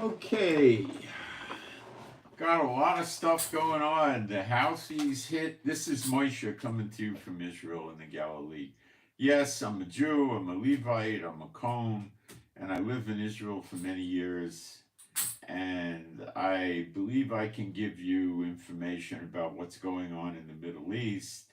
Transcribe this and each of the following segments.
Okay, got a lot of stuff going on. The Houthis hit. This is Moshe coming to you from Israel in the Galilee. Yes, I'm a Jew, I'm a Levite, I'm a Cohen, and I live in Israel for many years. And I believe I can give you information about what's going on in the Middle East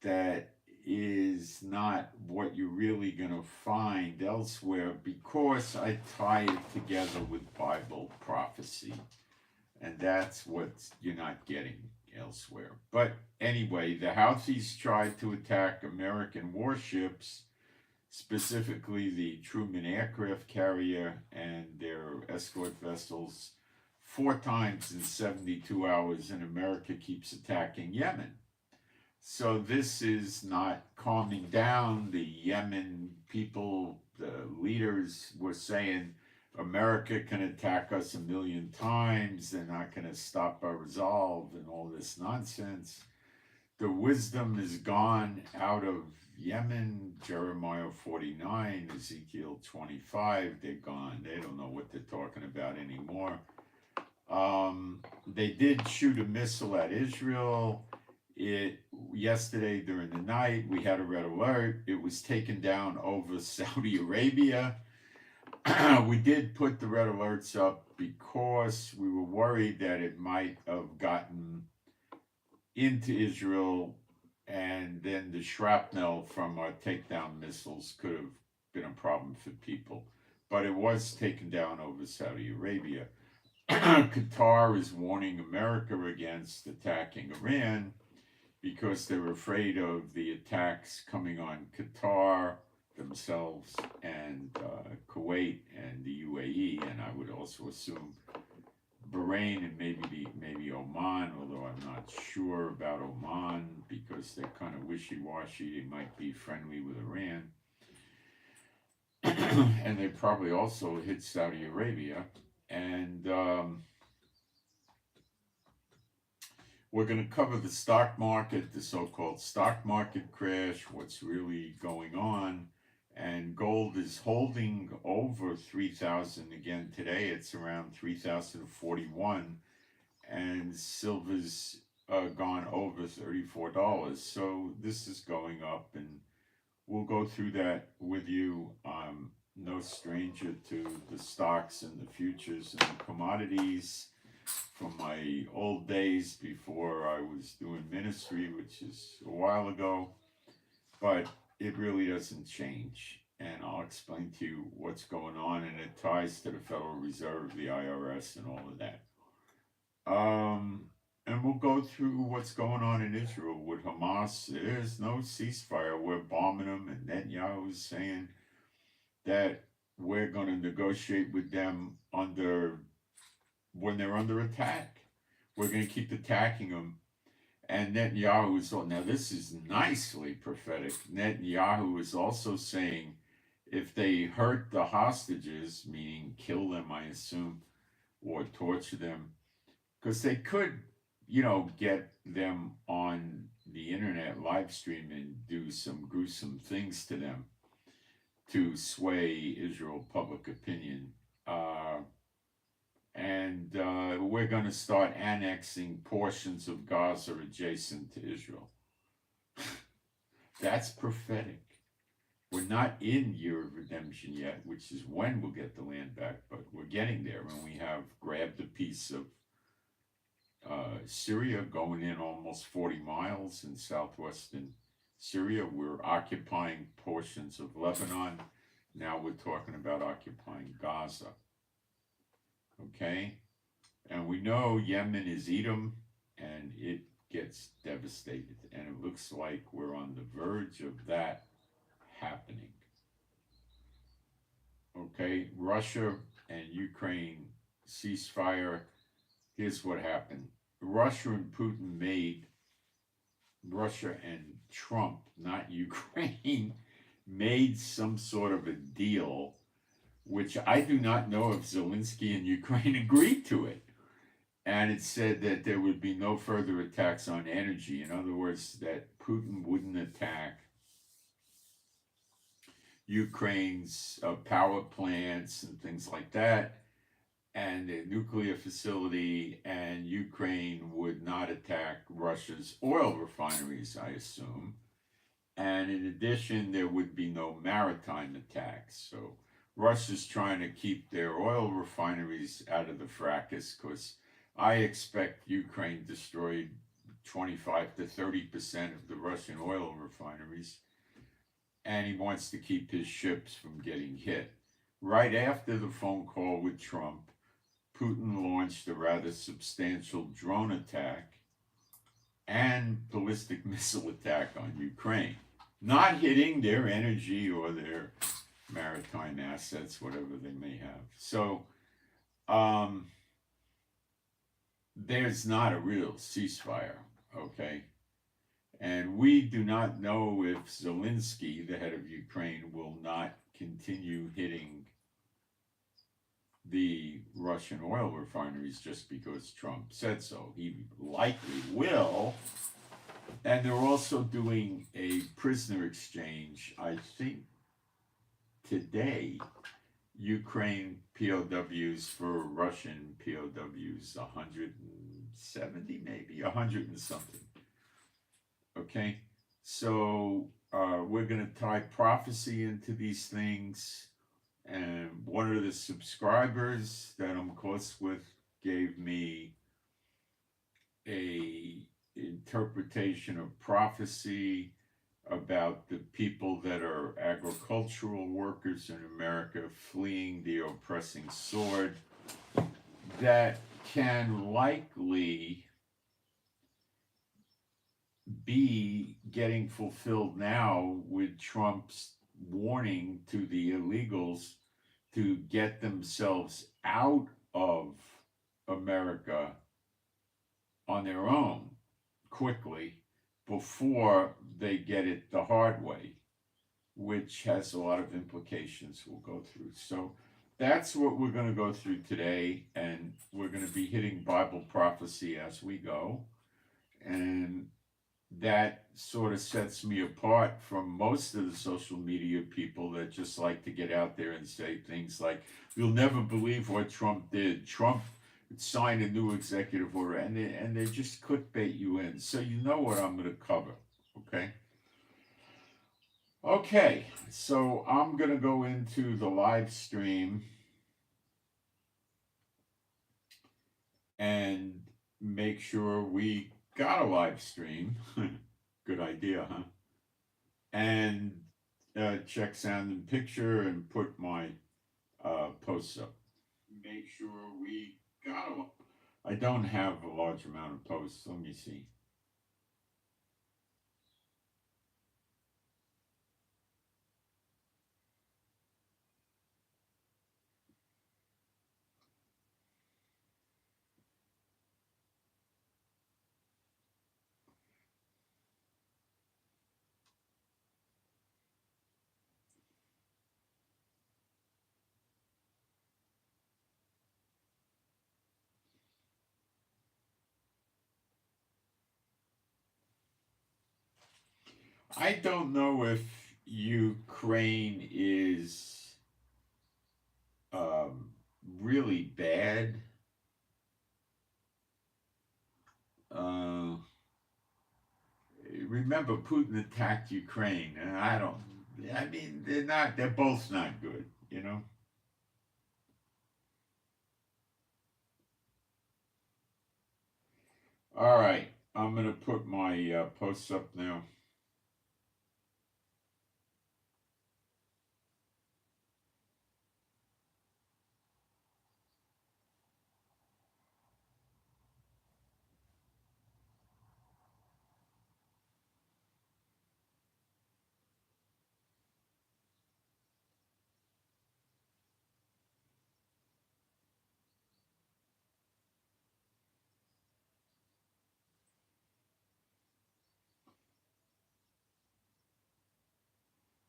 that is not what you're really going to find elsewhere because I tie it together with Bible prophecy. And that's what you're not getting elsewhere. But anyway, the Houthis tried to attack American warships, specifically the Truman aircraft carrier and their escort vessels, 4 times in 72 hours, and America keeps attacking Yemen. So this is not calming down. The Yemen people, the leaders were saying America can attack us 1,000,000 times. They're not going to stop our resolve and all this nonsense. The wisdom is gone out of Yemen. Jeremiah 49, Ezekiel 25, they're gone. They don't know what they're talking about anymore. They did shoot a missile at Israel. Yesterday during the night, we had a red alert. It was taken down over Saudi Arabia. We did put the red alerts up because we were worried that it might have gotten into Israel, and then the shrapnel from our takedown missiles could have been a problem for people. But it was taken down over Saudi Arabia. Qatar is warning America against attacking Iran because they're afraid of the attacks coming on Qatar themselves and Kuwait and the UAE, and I would also assume Bahrain and maybe Oman, although I'm not sure about Oman because they're kind of wishy-washy. They might be friendly with Iran. And they probably also hit Saudi Arabia. And we're going to cover the stock market, the so-called stock market crash, what's really going on. And gold is holding over 3,000 again today. It's around 3,041. And silver's gone over $34. So this is going up, and we'll go through that with you. I'm no stranger to the stocks and the futures and the commodities from my old days before I was doing ministry, which is a while ago. But it really doesn't change. And I'll explain to you what's going on, and it ties to the Federal Reserve, the IRS, and all of that. And we'll go through what's going on in Israel with Hamas. There's no ceasefire. We're bombing them, and Netanyahu's saying that we're going to negotiate with them when they're under attack. We're going to keep attacking them. And Netanyahu is, now this is nicely prophetic. Netanyahu is also saying if they hurt the hostages, meaning kill them, I assume, or torture them, because they could, get them on the internet live stream and do some gruesome things to them to sway Israel public opinion. And we're going to start annexing portions of Gaza adjacent to Israel. That's prophetic. We're not in year of redemption yet, which is when we'll get the land back, but we're getting there, and we have grabbed a piece of Syria, going in almost 40 miles in southwestern Syria. We're occupying portions of Lebanon. Now we're talking about occupying Gaza. Okay? And we know Yemen is Edom, and it gets devastated. And it looks like we're on the verge of that happening. Okay? Russia and Ukraine ceasefire. Here's what happened. Russia and Trump, not Ukraine, made some sort of a deal, which I do not know if Zelensky and Ukraine agreed to it. And it said that there would be no further attacks on energy. In other words, that Putin wouldn't attack Ukraine's power plants and things like that. and a nuclear facility, and Ukraine would not attack Russia's oil refineries, I assume. And in addition, there would be no maritime attacks. So Russia's trying to keep their oil refineries out of the fracas, because I expect Ukraine destroyed 25 to 30% of the Russian oil refineries, and he wants to keep his ships from getting hit. Right after the phone call with Trump, Putin launched a rather substantial drone attack and ballistic missile attack on Ukraine, not hitting their energy or their maritime assets, whatever they may have. So there's not a real ceasefire, okay? And we do not know if Zelensky, the head of Ukraine, will not continue hitting the Russian oil refineries just because Trump said so. He likely will. And they're also doing a prisoner exchange, I think today, Ukraine POWs for Russian POWs, 170 maybe, 100 and something. Okay, so we're going to tie prophecy into these things. And one of the subscribers that I'm close with gave me a interpretation of prophecy about the people that are agricultural workers in America fleeing the oppressing sword, that can likely be getting fulfilled now with Trump's warning to the illegals to get themselves out of America on their own quickly before they get it the hard way, which has a lot of implications we'll go through. So that's what we're going to go through today, and we're going to be hitting Bible prophecy as we go. And that sort of sets me apart from most of the social media people that just like to get out there and say things like, you'll never believe what Trump did. Trump signed a new executive order, and they just clickbait you in. So you know what I'm going to cover, okay? Okay, so I'm going to go into the live stream and make sure we got a live stream. Good idea, huh? And check sound and picture and put my posts up. Make sure we got a. I don't have a large amount of posts. Let me see. I don't know if Ukraine is really bad. Uh, Remember, Putin attacked Ukraine, and I mean, they're both not good, you know? All right, I'm going to put my posts up now.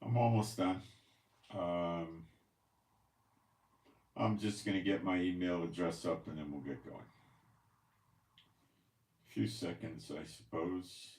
I'm almost done. I'm just going to get my email address up and then we'll get going. A few seconds, I suppose.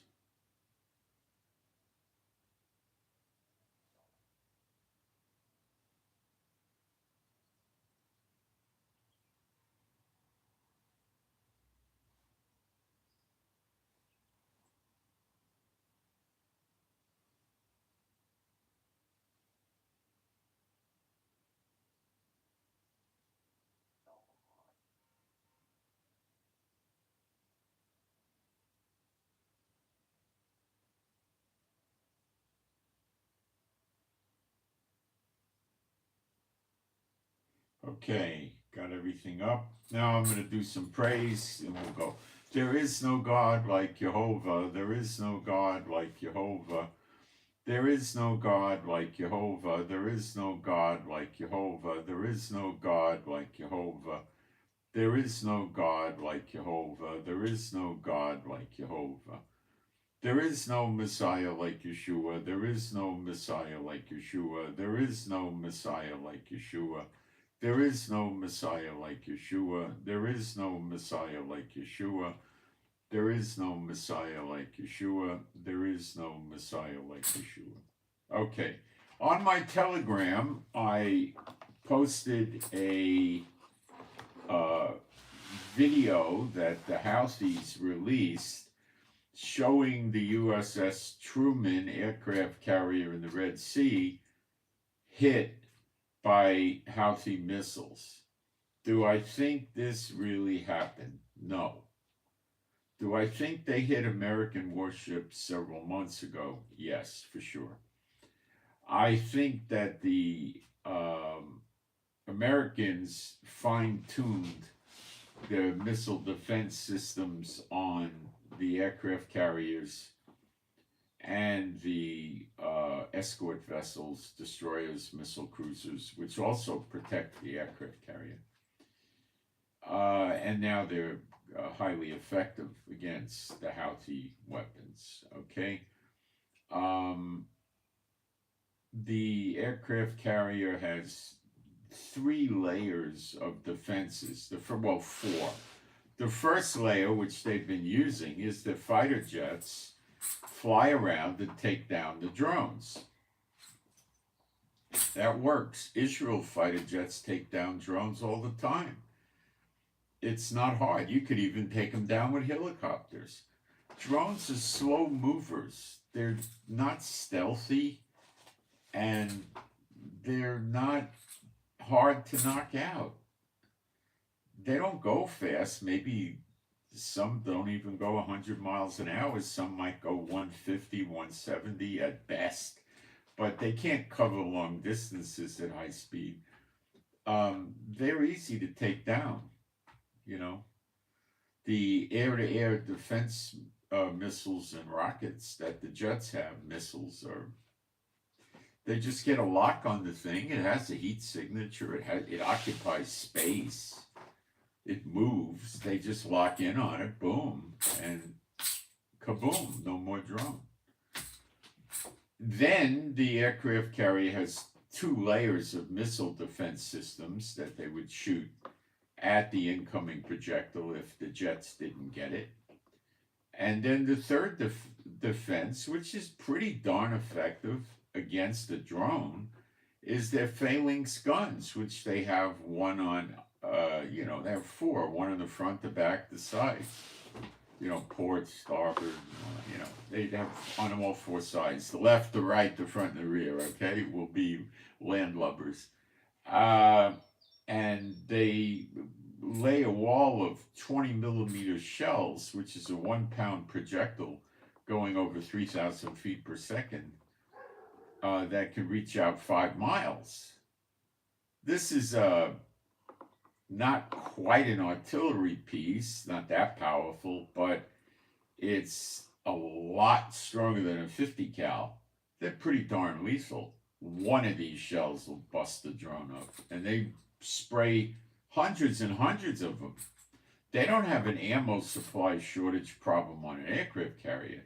Okay, got everything up. Now I'm going to do some praise and we'll go. There is no God like Jehovah. There is no God like Jehovah. There is no God like Jehovah. There is no God like Jehovah. There is no God like Jehovah. There is no God like Jehovah. There is no God like Jehovah. There is no Messiah like Yeshua. There is no Messiah like Yeshua. There is no Messiah like Yeshua. There is no Messiah like Yeshua. There is no Messiah like Yeshua. There is no Messiah like Yeshua. There is no Messiah like Yeshua. Okay. On my Telegram, I posted a video that the Houthis released showing the USS Truman aircraft carrier in the Red Sea hit by Houthi missiles. Do I think this really happened? No. Do I think they hit American warships several months ago? Yes, for sure. I think that the Americans fine-tuned their missile defense systems on the aircraft carriers and the escort vessels, destroyers, missile cruisers, which also protect the aircraft carrier. And now they're highly effective against the Houthi weapons, okay? The aircraft carrier has 3 layers of defenses, well, 4. The first layer, which they've been using, is the fighter jets fly around and take down the drones. That works. Israel fighter jets take down drones all the time. It's not hard. You could even take them down with helicopters. Drones are slow movers. They're not stealthy, and they're not hard to knock out. They don't go fast. Maybe some don't even go 100 miles an hour. Some might go 150, 170 at best. But they can't cover long distances at high speed. They're easy to take down, you know. The air-to-air defense missiles and rockets that the jets have, they just get a lock on the thing. It has a heat signature. It occupies space. It moves. They just lock in on it. Boom. And kaboom. No more drone. Then the aircraft carrier has 2 layers of missile defense systems that they would shoot at the incoming projectile if the jets didn't get it. And then the third defense, which is pretty darn effective against a drone, is their phalanx guns, which they have one on, they have 4, one on the front, the back, the side. Port, starboard, they have on all 4 sides. The left, the right, the front, and the rear, okay, will be landlubbers. And they lay a wall of 20 millimeter shells, which is a 1-pound projectile going over 3,000 feet per second, that can reach out 5 miles. This is not quite an artillery piece, not that powerful, but it's a lot stronger than a 50 cal. They're pretty darn lethal. One of these shells will bust the drone up, and they spray hundreds and hundreds of them. They don't have an ammo supply shortage problem on an aircraft carrier.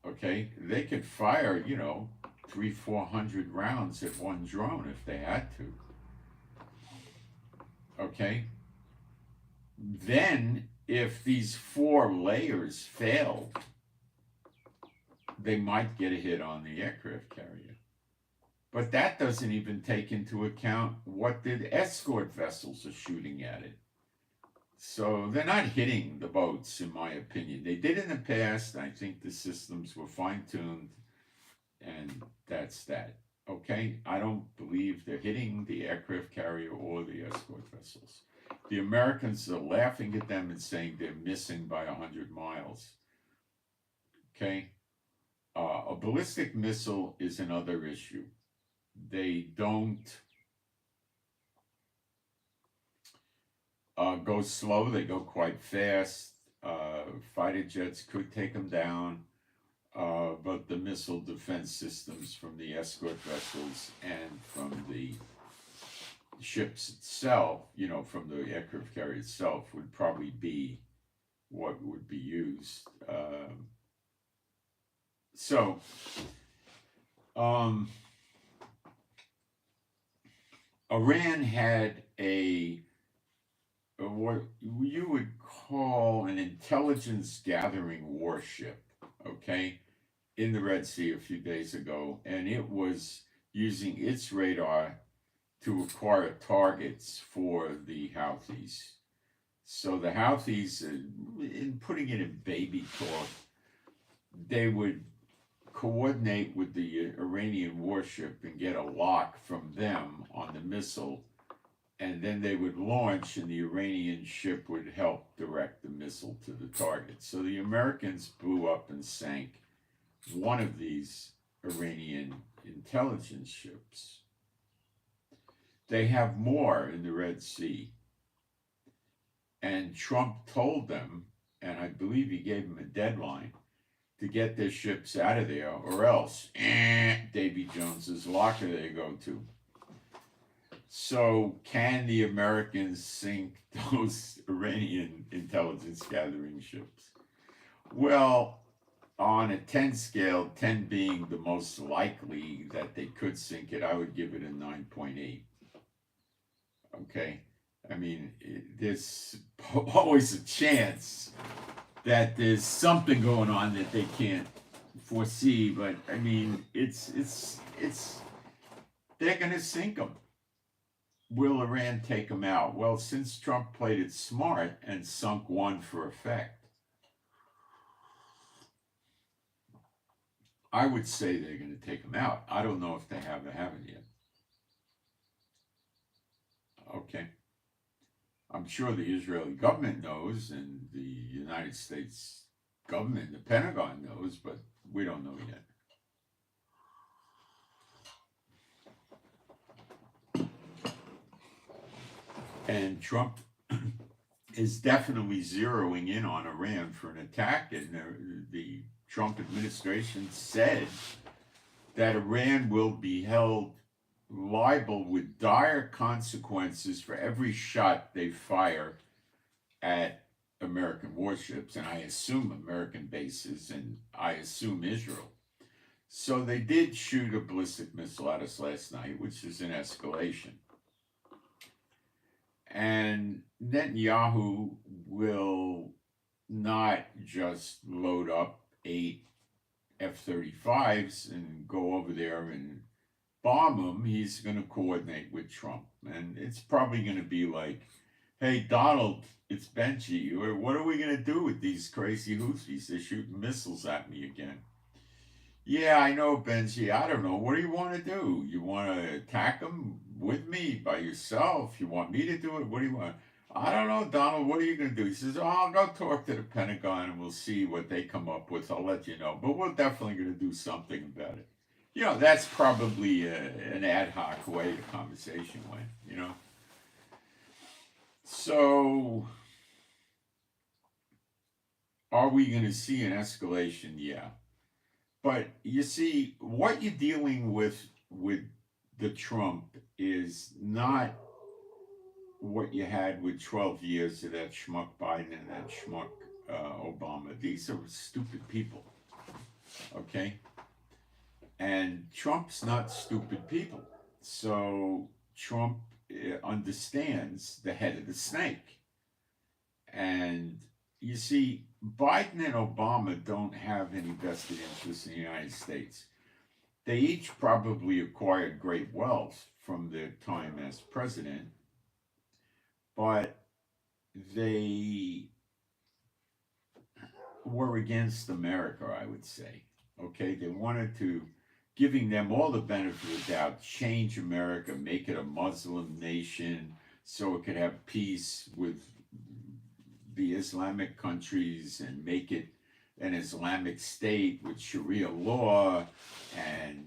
Okay, they could fire, 300-400 rounds at one drone if they had to. Okay, then if these 4 layers failed, they might get a hit on the aircraft carrier. But that doesn't even take into account what the escort vessels are shooting at it. So they're not hitting the boats, in my opinion. They did in the past. I think the systems were fine-tuned, and that's that. Okay, I don't believe they're hitting the aircraft carrier or the escort vessels. The Americans are laughing at them and saying they're missing by 100 miles. Okay, a ballistic missile is another issue. They don't go slow. They go quite fast. Fighter jets could take them down, but the missile defense systems from the escort vessels and from the ships itself, from the aircraft carrier itself, would probably be what would be used. So, Iran had what you would call an intelligence gathering warship, okay, in the Red Sea a few days ago, and it was using its radar to acquire targets for the Houthis. So the Houthis, in putting it in baby talk, they would coordinate with the Iranian warship and get a lock from them on the missile, and then they would launch and the Iranian ship would help direct the missile to the target. So the Americans blew up and sank one of these Iranian intelligence ships. They have more in the Red Sea. And Trump told them, and I believe he gave them a deadline, to get their ships out of there, or else Davy Jones's locker they go to. So can the Americans sink those Iranian intelligence gathering ships? Well, on a 10 scale, 10 being the most likely that they could sink it, I would give it a 9.8. Okay? I mean, there's always a chance that there's something going on that they can't foresee, but I mean, they're going to sink them. Will Iran take them out? Well, since Trump played it smart and sunk one for effect, I would say they're going to take them out. I don't know if they haven't yet. Okay. I'm sure the Israeli government knows, and the United States government, the Pentagon knows, but we don't know yet. And Trump is definitely zeroing in on Iran for an attack, and the Trump administration said that Iran will be held liable with dire consequences for every shot they fire at American warships, and I assume American bases, and I assume Israel. So they did shoot a ballistic missile at us last night, which is an escalation. And Netanyahu will not just load up 8 F-35s and go over there and bomb him. He's going to coordinate with Trump. And it's probably going to be like, hey, Donald, it's Benji. What are we going to do with these crazy Houthis? They're shooting missiles at me again. Yeah, I know, Benji. I don't know. What do you want to do? You want to attack them with me by yourself? You want me to do it? What do you want? I don't know, Donald. What are you going to do? He says, I'll go talk to the Pentagon and we'll see what they come up with. I'll let you know. But we're definitely going to do something about it. That's probably an ad hoc way the conversation went, So, are we going to see an escalation? Yeah. But you see, what you're dealing with the Trump is not what you had with 12 years of that schmuck Biden and that schmuck Obama. These are stupid people, okay? And Trump's not stupid people. So Trump understands the head of the snake. And you see, Biden and Obama don't have any vested interest in the United States. They each probably acquired great wealth from their time as president, but they were against America, I would say. Okay, they wanted to, giving them all the benefit of the doubt, change America, make it a Muslim nation so it could have peace with the Islamic countries and make it an Islamic state with Sharia law and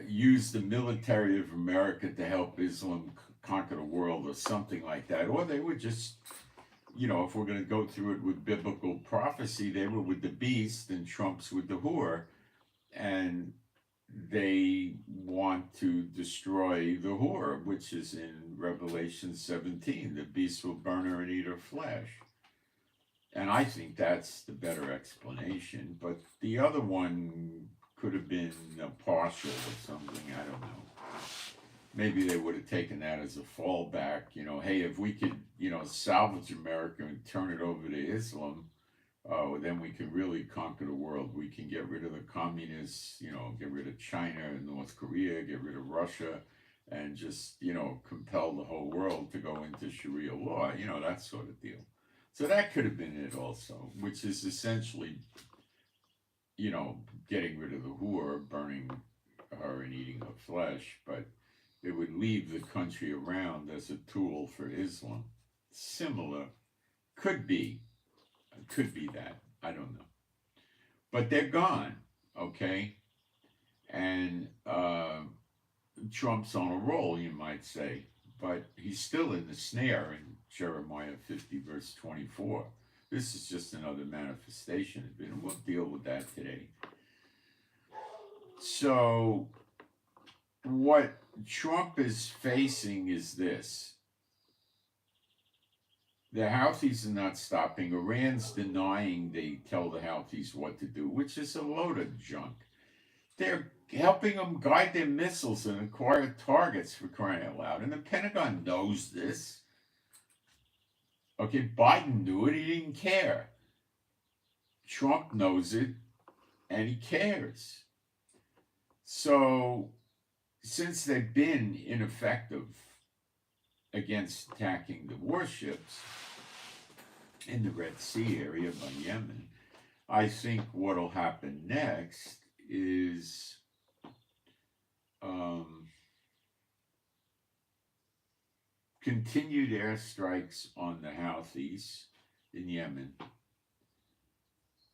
use the military of America to help Islam conquer the world or something like that. Or they would just, if we're going to go through it with biblical prophecy, they were with the beast and Trump's with the whore. And they want to destroy the whore, which is in Revelation 17. The beast will burn her and eat her flesh. And I think that's the better explanation. But the other one could have been a partial or something. I don't know. Maybe they would have taken that as a fallback. Hey, if we could, salvage America and turn it over to Islam, then we can really conquer the world. We can get rid of the communists, get rid of China and North Korea, get rid of Russia, and just, compel the whole world to go into Sharia law, that sort of deal. So that could have been it also, which is essentially, getting rid of the whore, burning her and eating her flesh, but it would leave the country around as a tool for Islam. Similar. Could be that. I don't know. But they're gone, okay? And Trump's on a roll, you might say. But he's still in the snare in Jeremiah 50, verse 24. This is just another manifestation of it, and we'll deal with that today. So, what Trump is facing is this. The Houthis are not stopping. Iran's denying they tell the Houthis what to do, which is a load of junk. They're helping them guide their missiles and acquire targets, for crying out loud. And the Pentagon knows this. Okay, Biden knew it. He didn't care. Trump knows it, and he cares. So, since they've been ineffective against attacking the warships in the Red Sea area by Yemen, I think what will happen next is continued airstrikes on the Houthis in Yemen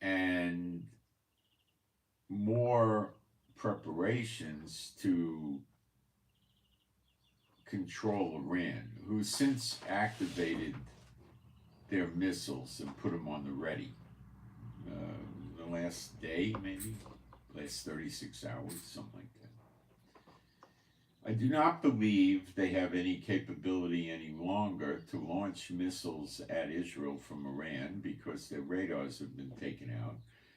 and more preparations to control Iran, who since activated their missiles and put them on the ready. The last day, maybe, last 36 hours, something like that. I do not believe they have any capability any longer to launch missiles at Israel from Iran because their radars have been taken out.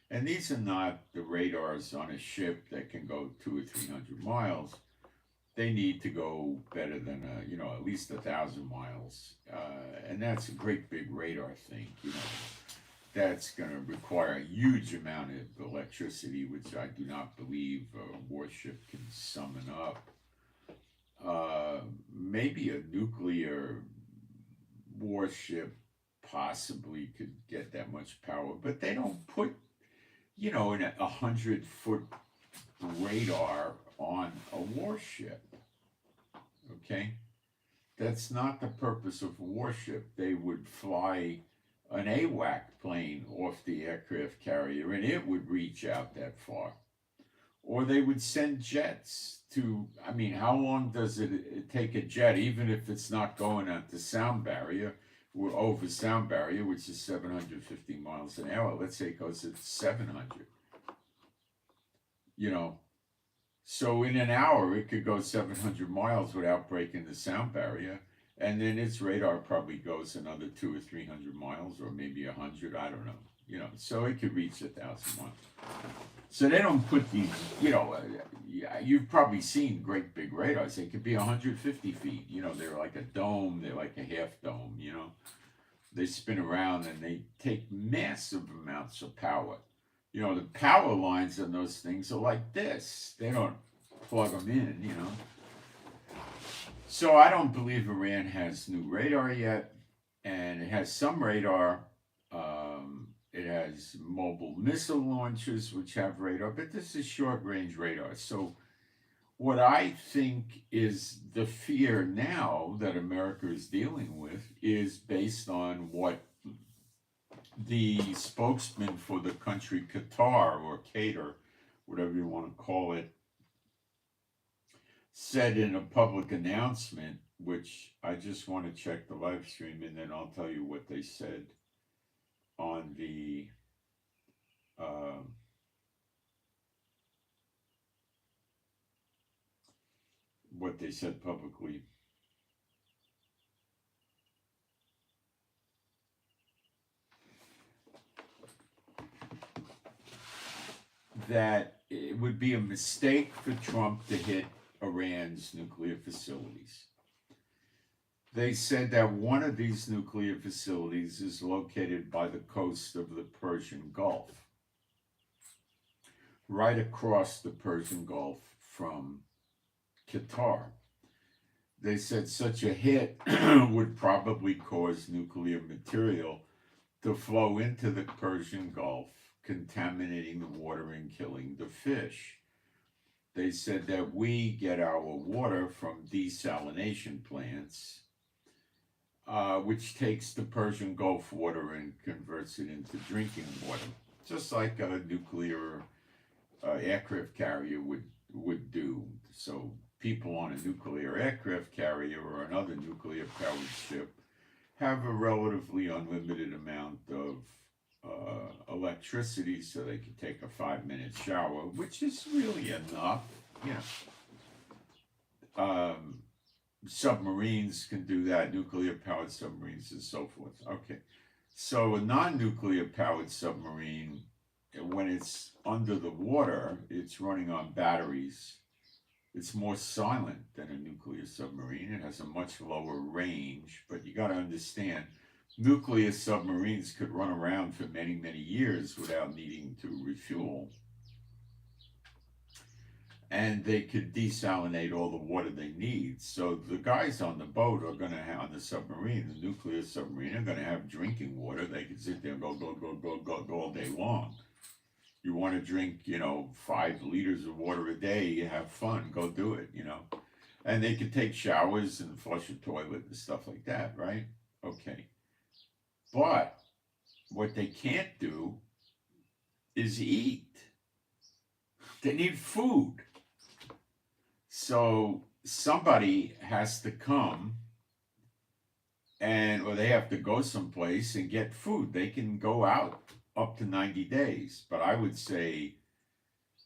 And these are not the radars on a ship that can go 200 or 300 miles. They need to go better than, at least 1,000 miles. And that's a great big radar thing, That's going to require a huge amount of electricity, which I do not believe a warship can summon up. Maybe a nuclear warship possibly could get that much power, but they don't put, in a 100-foot radar on a warship. Okay? That's not the purpose of a warship. They would fly an AWAC plane off the aircraft carrier and it would reach out that far. Or they would send jets to, how long does it take a jet, even if it's not going at the sound barrier, over sound barrier, which is 750 miles an hour. Let's say it goes at 700. So in an hour, it could go 700 miles without breaking the sound barrier. And then its radar probably goes another 200 or 300 miles, or maybe 100, I don't know. So it could reach 1,000 miles. So they don't put these, you've probably seen great big radars. They could be 150 feet. They're like a dome. They're like a half dome, They spin around and they take massive amounts of power. The power lines on those things are like this. They don't plug them in, So I don't believe Iran has new radar yet. And it has some radar. It has mobile missile launchers, which have radar, but this is short-range radar. So what I think is the fear now that America is dealing with is based on what the spokesman for the country Qatar, or Qatar, whatever you want to call it, said in a public announcement, which I just want to check the live stream and then I'll tell you what they said on the uh, what they said publicly. That it would be a mistake for Trump to hit Iran's nuclear facilities. They said that one of these nuclear facilities is located by the coast of the Persian Gulf, right across the Persian Gulf from Qatar. They said such a hit would probably cause nuclear material to flow into the Persian Gulf, contaminating the water and killing the fish. They said that we get our water from desalination plants, which takes the Persian Gulf water and converts it into drinking water, just like a nuclear aircraft carrier would do. So people on a nuclear aircraft carrier or another nuclear powered ship have a relatively unlimited amount of electricity, so they can take a 5-minute shower, which is really enough. You know, submarines can do that, nuclear powered submarines and so forth. Okay, so a non-nuclear powered submarine, when it's under the water, it's running on batteries. It's more silent than a nuclear submarine. It has a much lower range, but you got to understand, nuclear submarines could run around for many, many years without needing to refuel. And they could desalinate all the water they need. So the guys on the boat are going to have, on the submarine, the nuclear submarine, are going to have drinking water. They can sit there and go all day long. You want to drink, 5 liters of water a day, you have fun, go do it, And they can take showers and flush a toilet and stuff like that, right? Okay. But what they can't do is eat. They need food. So somebody has to come or they have to go someplace and get food. They can go out up to 90 days, but I would say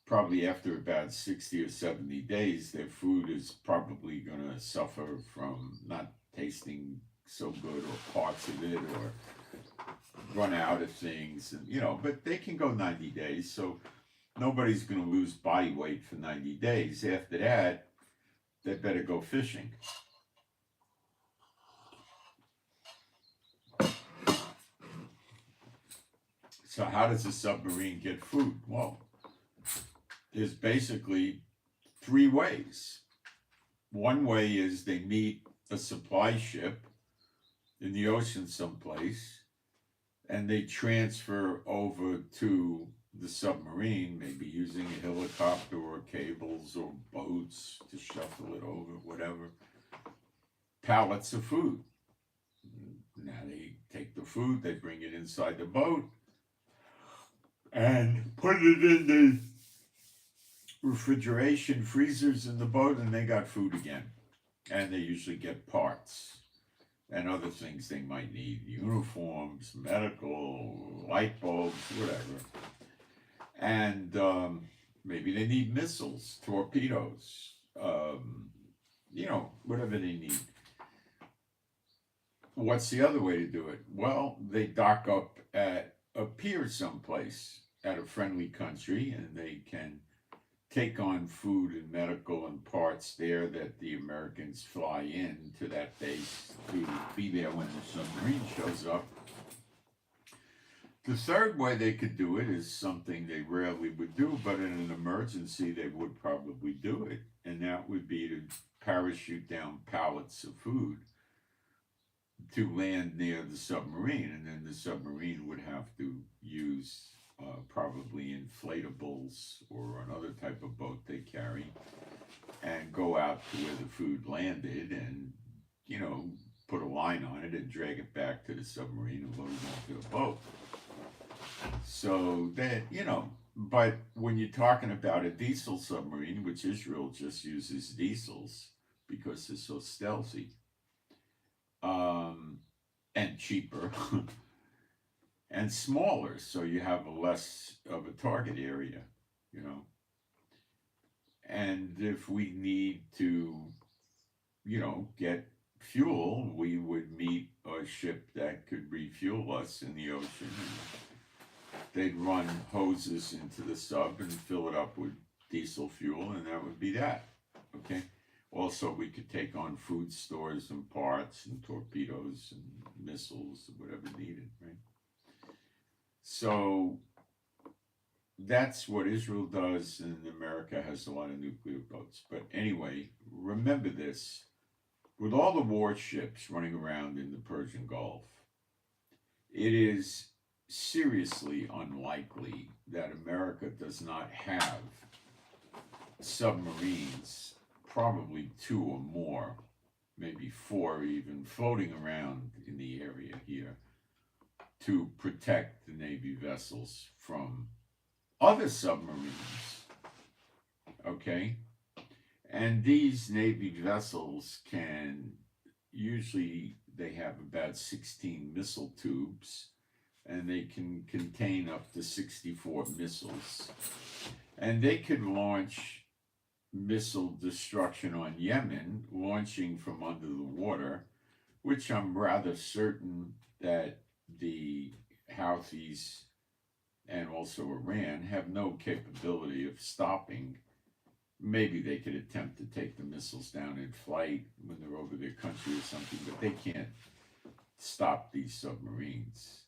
probably after about 60 or 70 days, their food is probably going to suffer from not tasting so good, or parts of it, or run out of things, and but they can go 90 days, so nobody's going to lose body weight for 90 days. After that, they better go fishing. So how does a submarine get food? Well, there's basically 3 ways. One way is they meet a supply ship in the ocean someplace, and they transfer over to the submarine, maybe using a helicopter or cables or boats to shuffle it over, whatever, pallets of food. Now they take the food, they bring it inside the boat, and put it in the refrigeration freezers in the boat, and they got food again. And they usually get parts and other things they might need, uniforms, medical, light bulbs, whatever. And maybe they need missiles, torpedoes, whatever they need. What's the other way to do it? Well, they dock up at a pier someplace at a friendly country, and they can take on food and medical and parts there that the Americans fly in to that base to be there when the submarine shows up. The third way they could do it is something they rarely would do, but in an emergency they would probably do it, and that would be to parachute down pallets of food to land near the submarine, and then the submarine would have to use probably inflatables or another type of boat they carry, and go out to where the food landed, and put a line on it and drag it back to the submarine and load it onto the boat. So that But when you're talking about a diesel submarine, which Israel just uses diesels because they're so stealthy, um, and cheaper and smaller, so you have a less of a target area, you know. And if we need to, get fuel, we would meet a ship that could refuel us in the ocean. They'd run hoses into the sub and fill it up with diesel fuel, and that would be that. Okay. Also, we could take on food stores and parts and torpedoes and missiles, whatever needed, right? So that's what Israel does, and America has a lot of nuclear boats. But anyway, remember this. With all the warships running around in the Persian Gulf, it is seriously unlikely that America does not have submarines, probably 2 or more, maybe 4 even, floating around in the area here to protect the Navy vessels from other submarines. Okay? And these Navy vessels they have about 16 missile tubes, and they can contain up to 64 missiles. And they could launch missile destruction on Yemen, launching from under the water, which I'm rather certain that the Houthis and also Iran have no capability of stopping. Maybe they could attempt to take the missiles down in flight when they're over their country or something, but they can't stop these submarines.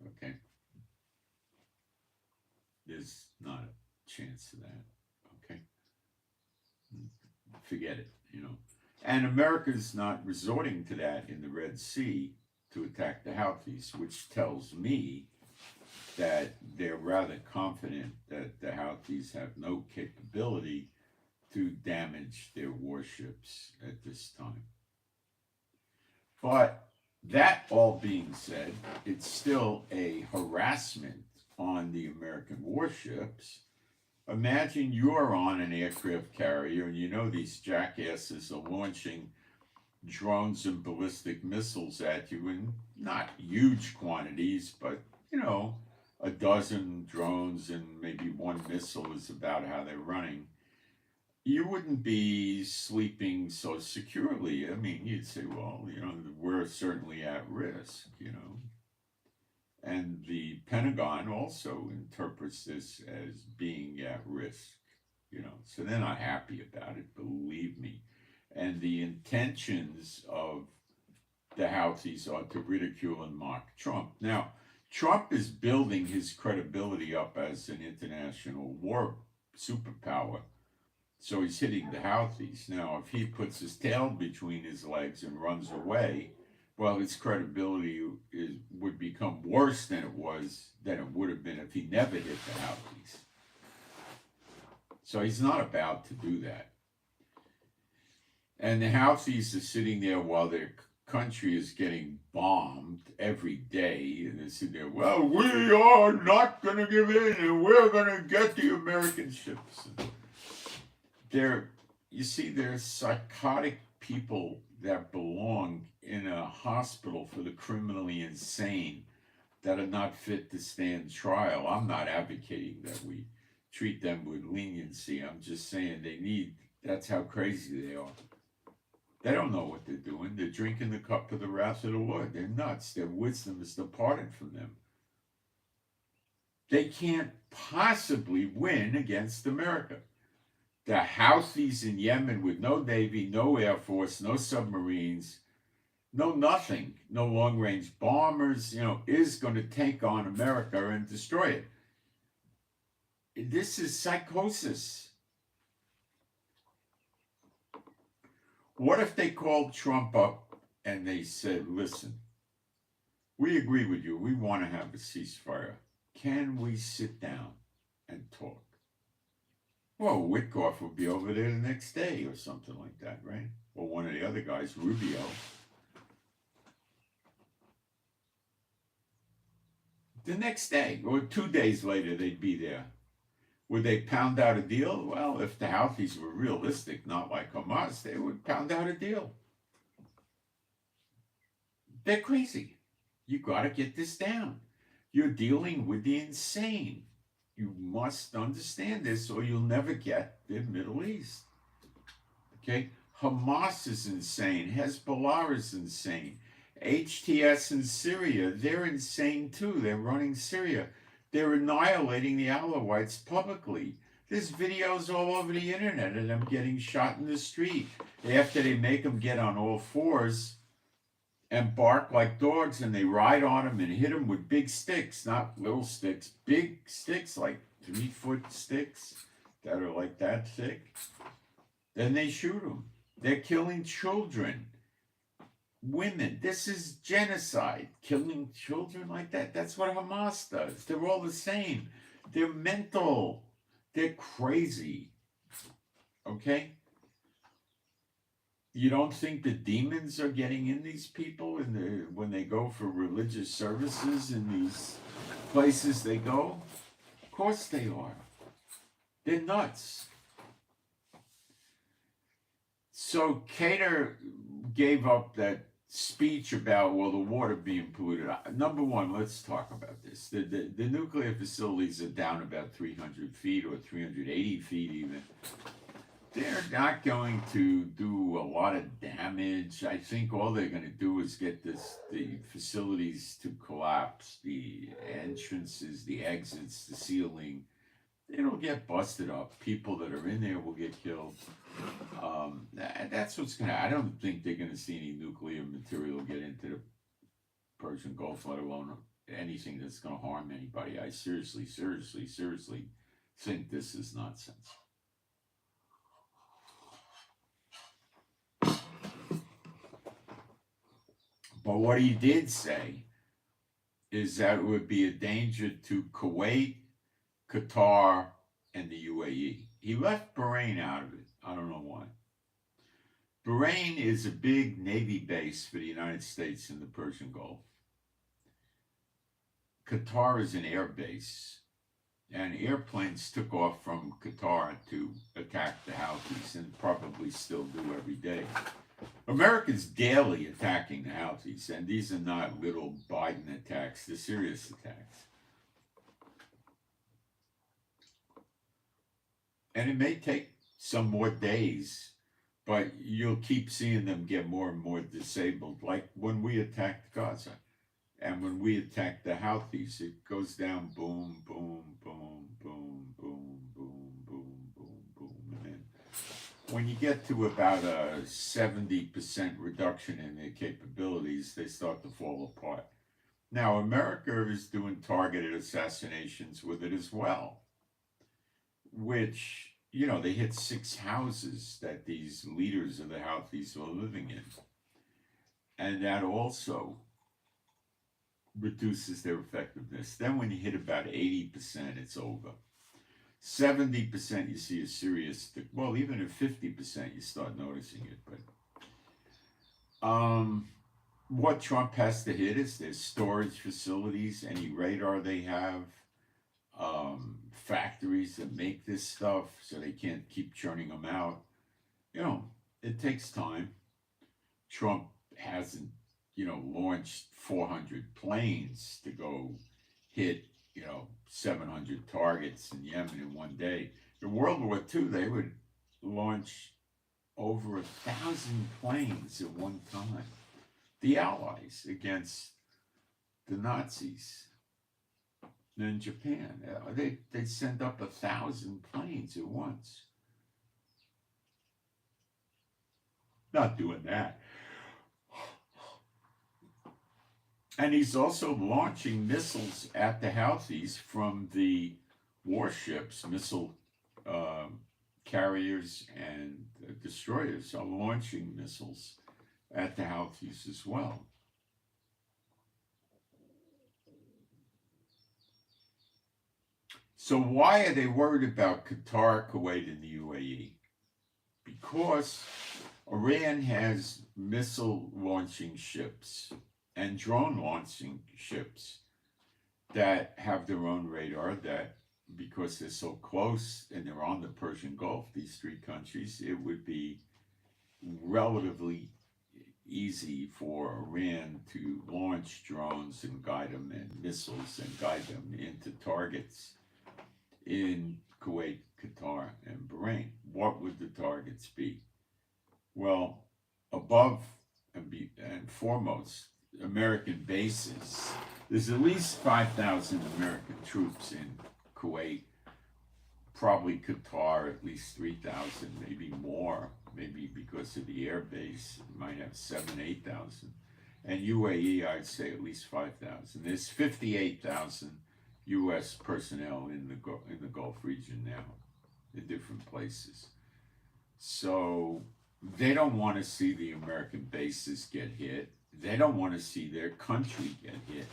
Okay? There's not a chance of that. Okay? Forget it, And America's not resorting to that in the Red Sea to attack the Houthis, which tells me that they're rather confident that the Houthis have no capability to damage their warships at this time. But that all being said, it's still a harassment on the American warships. Imagine you're on an aircraft carrier and these jackasses are launching drones and ballistic missiles at you in not huge quantities, but, a dozen drones and maybe 1 missile is about how they're running. You wouldn't be sleeping so securely. I mean, you'd say, well, we're certainly at risk, And the Pentagon also interprets this as being at risk, So they're not happy about it, believe me. And the intentions of the Houthis are to ridicule and mock Trump. Now, Trump is building his credibility up as an international war superpower. So he's hitting the Houthis. Now, if he puts his tail between his legs and runs away, well, his credibility would become worse than it would have been if he never hit the Houthis. So he's not about to do that. And the Houthis are sitting there while their country is getting bombed every day, and they're sitting there, well, we are not going to give in, and we're going to get the American ships. They're psychotic people that belong in a hospital for the criminally insane that are not fit to stand trial. I'm not advocating that we treat them with leniency. I'm just saying that's how crazy they are. They don't know what they're doing. They're drinking the cup of the wrath of the Lord. They're nuts. Their wisdom is departed from them. They can't possibly win against America. The Houthis in Yemen with no Navy, no Air Force, no submarines, no nothing, no long-range bombers, is going to take on America and destroy it. This is psychosis. What if they called Trump up and they said, listen, we agree with you. We want to have a ceasefire. Can we sit down and talk? Well, Witkoff would be over there the next day or something like that, right? Or one of the other guys, Rubio. The next day or 2 days later, they'd be there. Would they pound out a deal? Well, if the Houthis were realistic, not like Hamas, they would pound out a deal. They're crazy. You got to get this down. You're dealing with the insane. You must understand this or you'll never get the Middle East. Okay? Hamas is insane. Hezbollah is insane. HTS in Syria, they're insane too. They're running Syria. They're annihilating the Alawites publicly. There's videos all over the internet of them getting shot in the street after they make them get on all fours and bark like dogs, and they ride on them and hit them with big sticks, not little sticks, big sticks, like 3-foot sticks that are like that thick. Then they shoot them. They're killing children, women. This is genocide, killing children like that. That's what Hamas does. They're all the same. They're mental. They're crazy. Okay? You don't think the demons are getting in these people when they go for religious services in these places they go? Of course they are. They're nuts. So Cater gave up that speech about, well, the water being polluted. Number one, let's talk about this. The nuclear facilities are down about 300 feet or 380 feet even. They're not going to do a lot of damage. I think all they're going to do is get the facilities to collapse, the entrances, the exits, the ceiling. It'll get busted up. People that are in there will get killed. That's what's going to. I don't think they're going to see any nuclear material get into the Persian Gulf, let alone anything that's going to harm anybody. I seriously think this is nonsense. But what he did say is that it would be a danger to Kuwait, Qatar, and the UAE. He left Bahrain out of it. I don't know why. Bahrain is a big Navy base for the United States in the Persian Gulf. Qatar is an air base, and airplanes took off from Qatar to attack the Houthis and probably still do every day. Americans daily attacking the Houthis, and these are not little Biden attacks, they're serious attacks. And it may take some more days, but you'll keep seeing them get more and more disabled, like when we attacked Gaza. And when we attacked the Houthis, it goes down boom, boom, boom, boom, boom, boom, boom, boom, boom. And then when you get to about a 70% reduction in their capabilities, they start to fall apart. Now, America is doing targeted assassinations with it as well, which, you know, they hit 6 houses that these leaders of the Houthis were living in. And that also reduces their effectiveness. Then when you hit about 80%, it's over. 70% you see a serious, well, even at 50% you start noticing it. But what Trump has to hit is their storage facilities, any radar they have, factories that make this stuff so they can't keep churning them out. You know, it takes time. Trump hasn't, launched 400 planes to go hit, 700 targets in Yemen in one day. In World War II, they would launch over 1,000 planes at one time. The Allies against the Nazis. In Japan, they'd send up 1,000 planes at once. Not doing that. And he's also launching missiles at the Houthis from the warships, missile carriers and destroyers are launching missiles at the Houthis as well. So why are they worried about Qatar, Kuwait, and the UAE? Because Iran has missile launching ships and drone launching ships that have their own radar, that because they're so close and they're on the Persian Gulf, these three countries, it would be relatively easy for Iran to launch drones and guide them, and missiles and guide them into targets in Kuwait, Qatar, and Bahrain. What would the targets be? Well, above and foremost, American bases. There's at least 5,000 American troops in Kuwait, probably Qatar, at least 3,000, maybe more, maybe because of the air base, it might have 7,000, 8,000. And UAE, I'd say at least 5,000. There's 58,000 U.S. personnel in the Gulf region now, in different places. So they don't want to see the American bases get hit. They don't want to see their country get hit.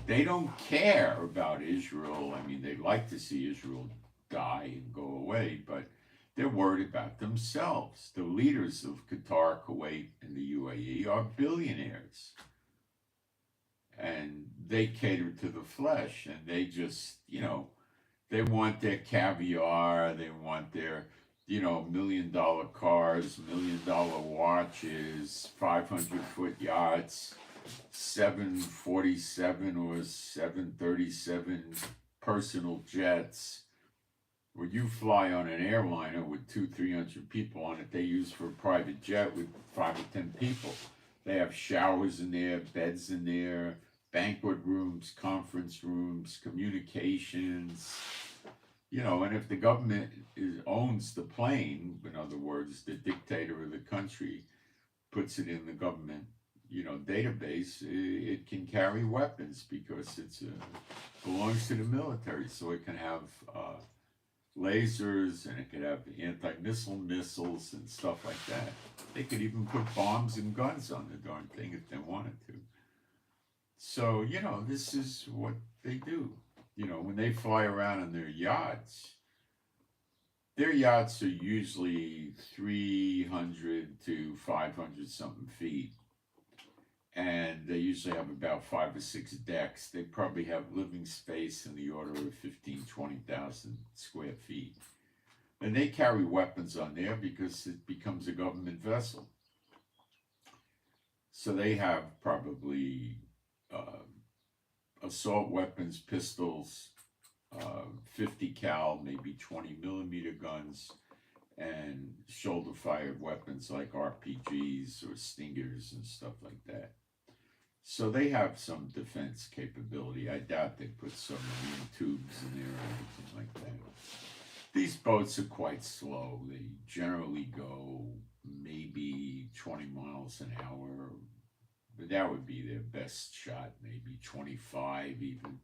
They don't care about Israel. I mean, they'd like to see Israel die and go away, but they're worried about themselves. The leaders of Qatar, Kuwait, and the UAE are billionaires. And they cater to the flesh, and they just, they want their caviar, they want their, $1 million cars, $1 million watches, 500-foot yachts, 747 or 737 personal jets. Where you fly on an airliner with 200-300 people on it, they use for a private jet with 5 or 10 people. They have showers in there, beds in there, banquet rooms, conference rooms, communications. And if the government owns the plane, in other words, the dictator of the country puts it in the government, database, it can carry weapons because it belongs to the military. So it can have lasers, and it could have anti-missile missiles and stuff like that. They could even put bombs and guns on the darn thing if they wanted to. So, this is what they do. When they fly around in their yachts are usually 300 to 500 something feet. And they usually have about 5 or 6 decks. They probably have living space in the order of 15,000, 20,000 square feet. And they carry weapons on there because it becomes a government vessel. So they have probably assault weapons, pistols, 50 cal, maybe 20 millimeter guns, and shoulder fired weapons like RPGs or Stingers and stuff like that. So they have some defense capability. I doubt they put submarine tubes in there or anything like that. These boats are quite slow. They generally go maybe 20 miles an hour, but that would be their best shot, maybe 25 even.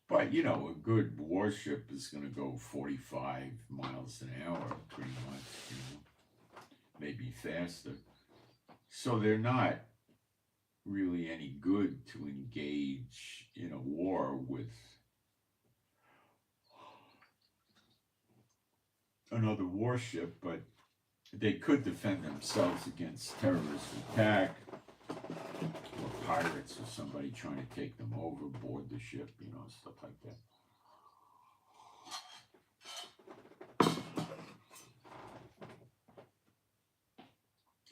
But, a good warship is going to go 45 miles an hour, pretty much, maybe faster. So they're not really any good to engage in a war with another warship, but they could defend themselves against terrorist attack or pirates or somebody trying to take them over, board the ship, stuff like that.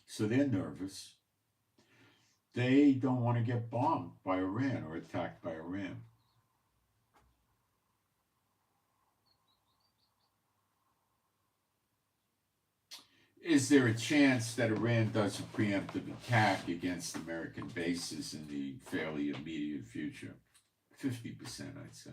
So they're nervous. They don't want to get bombed by Iran or attacked by Iran. Is there a chance that Iran does a preemptive attack against American bases in the fairly immediate future? 50%, I'd say.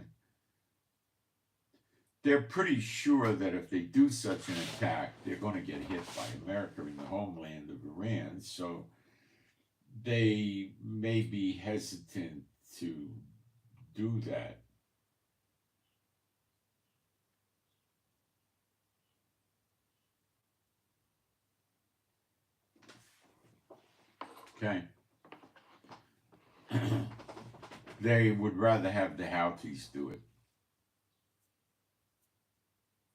They're pretty sure that if they do such an attack, they're going to get hit by America in the homeland of Iran. So they may be hesitant to do that. Okay. They would rather have the Houthis do it.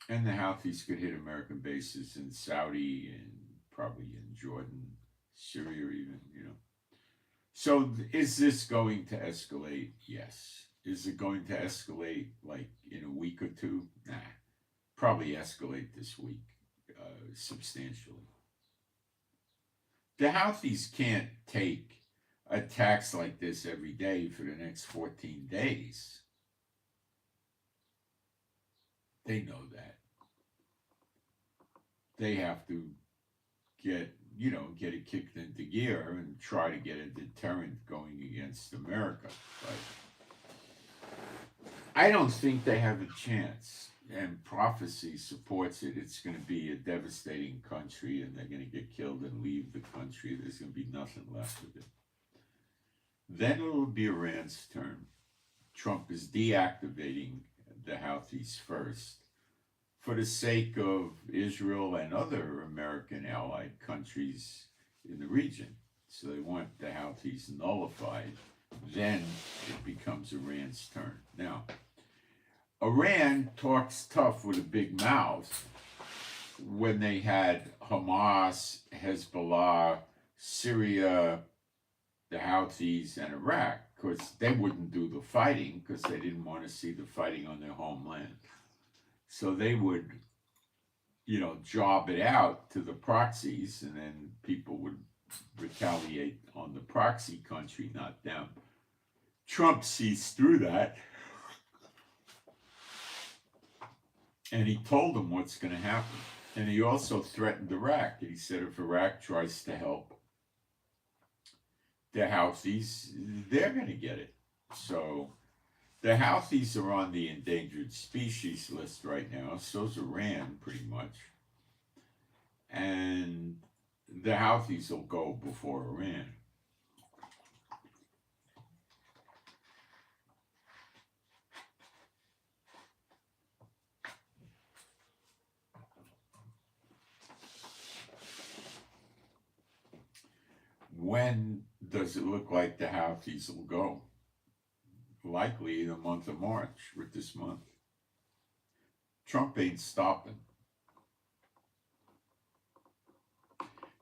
And the Houthis could hit American bases in Saudi and probably in Jordan, Syria even, So is this going to escalate? Yes. Is it going to escalate like in a week or two? Nah, probably escalate this week substantially. The Houthis can't take attacks like this every day for the next 14 days. They know that. They have to get it kicked into gear and try to get a deterrent going against America. But I don't think they have a chance. And prophecy supports it. It's going to be a devastating country, and they're going to get killed and leave the country. There's going to be nothing left of it. Then it'll be Iran's turn. Trump is deactivating the Houthis first for the sake of Israel and other American allied countries in the region. So they want the Houthis nullified. Then it becomes Iran's turn. Now, Iran talks tough with a big mouth when they had Hamas, Hezbollah, Syria, the Houthis, and Iraq, because they wouldn't do the fighting because they didn't want to see the fighting on their homeland. So they would, job it out to the proxies, and then people would retaliate on the proxy country, not them. Trump sees through that. And he told them what's going to happen. And he also threatened Iraq. He said if Iraq tries to help the Houthis, they're going to get it. So the Houthis are on the endangered species list right now. So's Iran, pretty much. And the Houthis will go before Iran. When does it look like the Houthis will go? Likely in the month of March, with this month. Trump ain't stopping.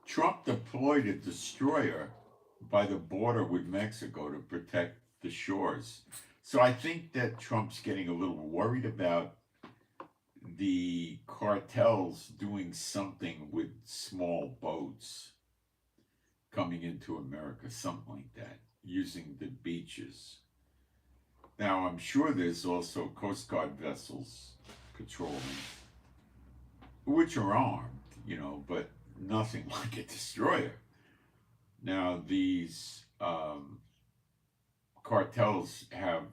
Trump deployed a destroyer by the border with Mexico to protect the shores. So I think that Trump's getting a little worried about the cartels doing something with small boats coming into America, something like that, using the beaches. Now, I'm sure there's also Coast Guard vessels patrolling, which are armed, but nothing like a destroyer. Now, these cartels have,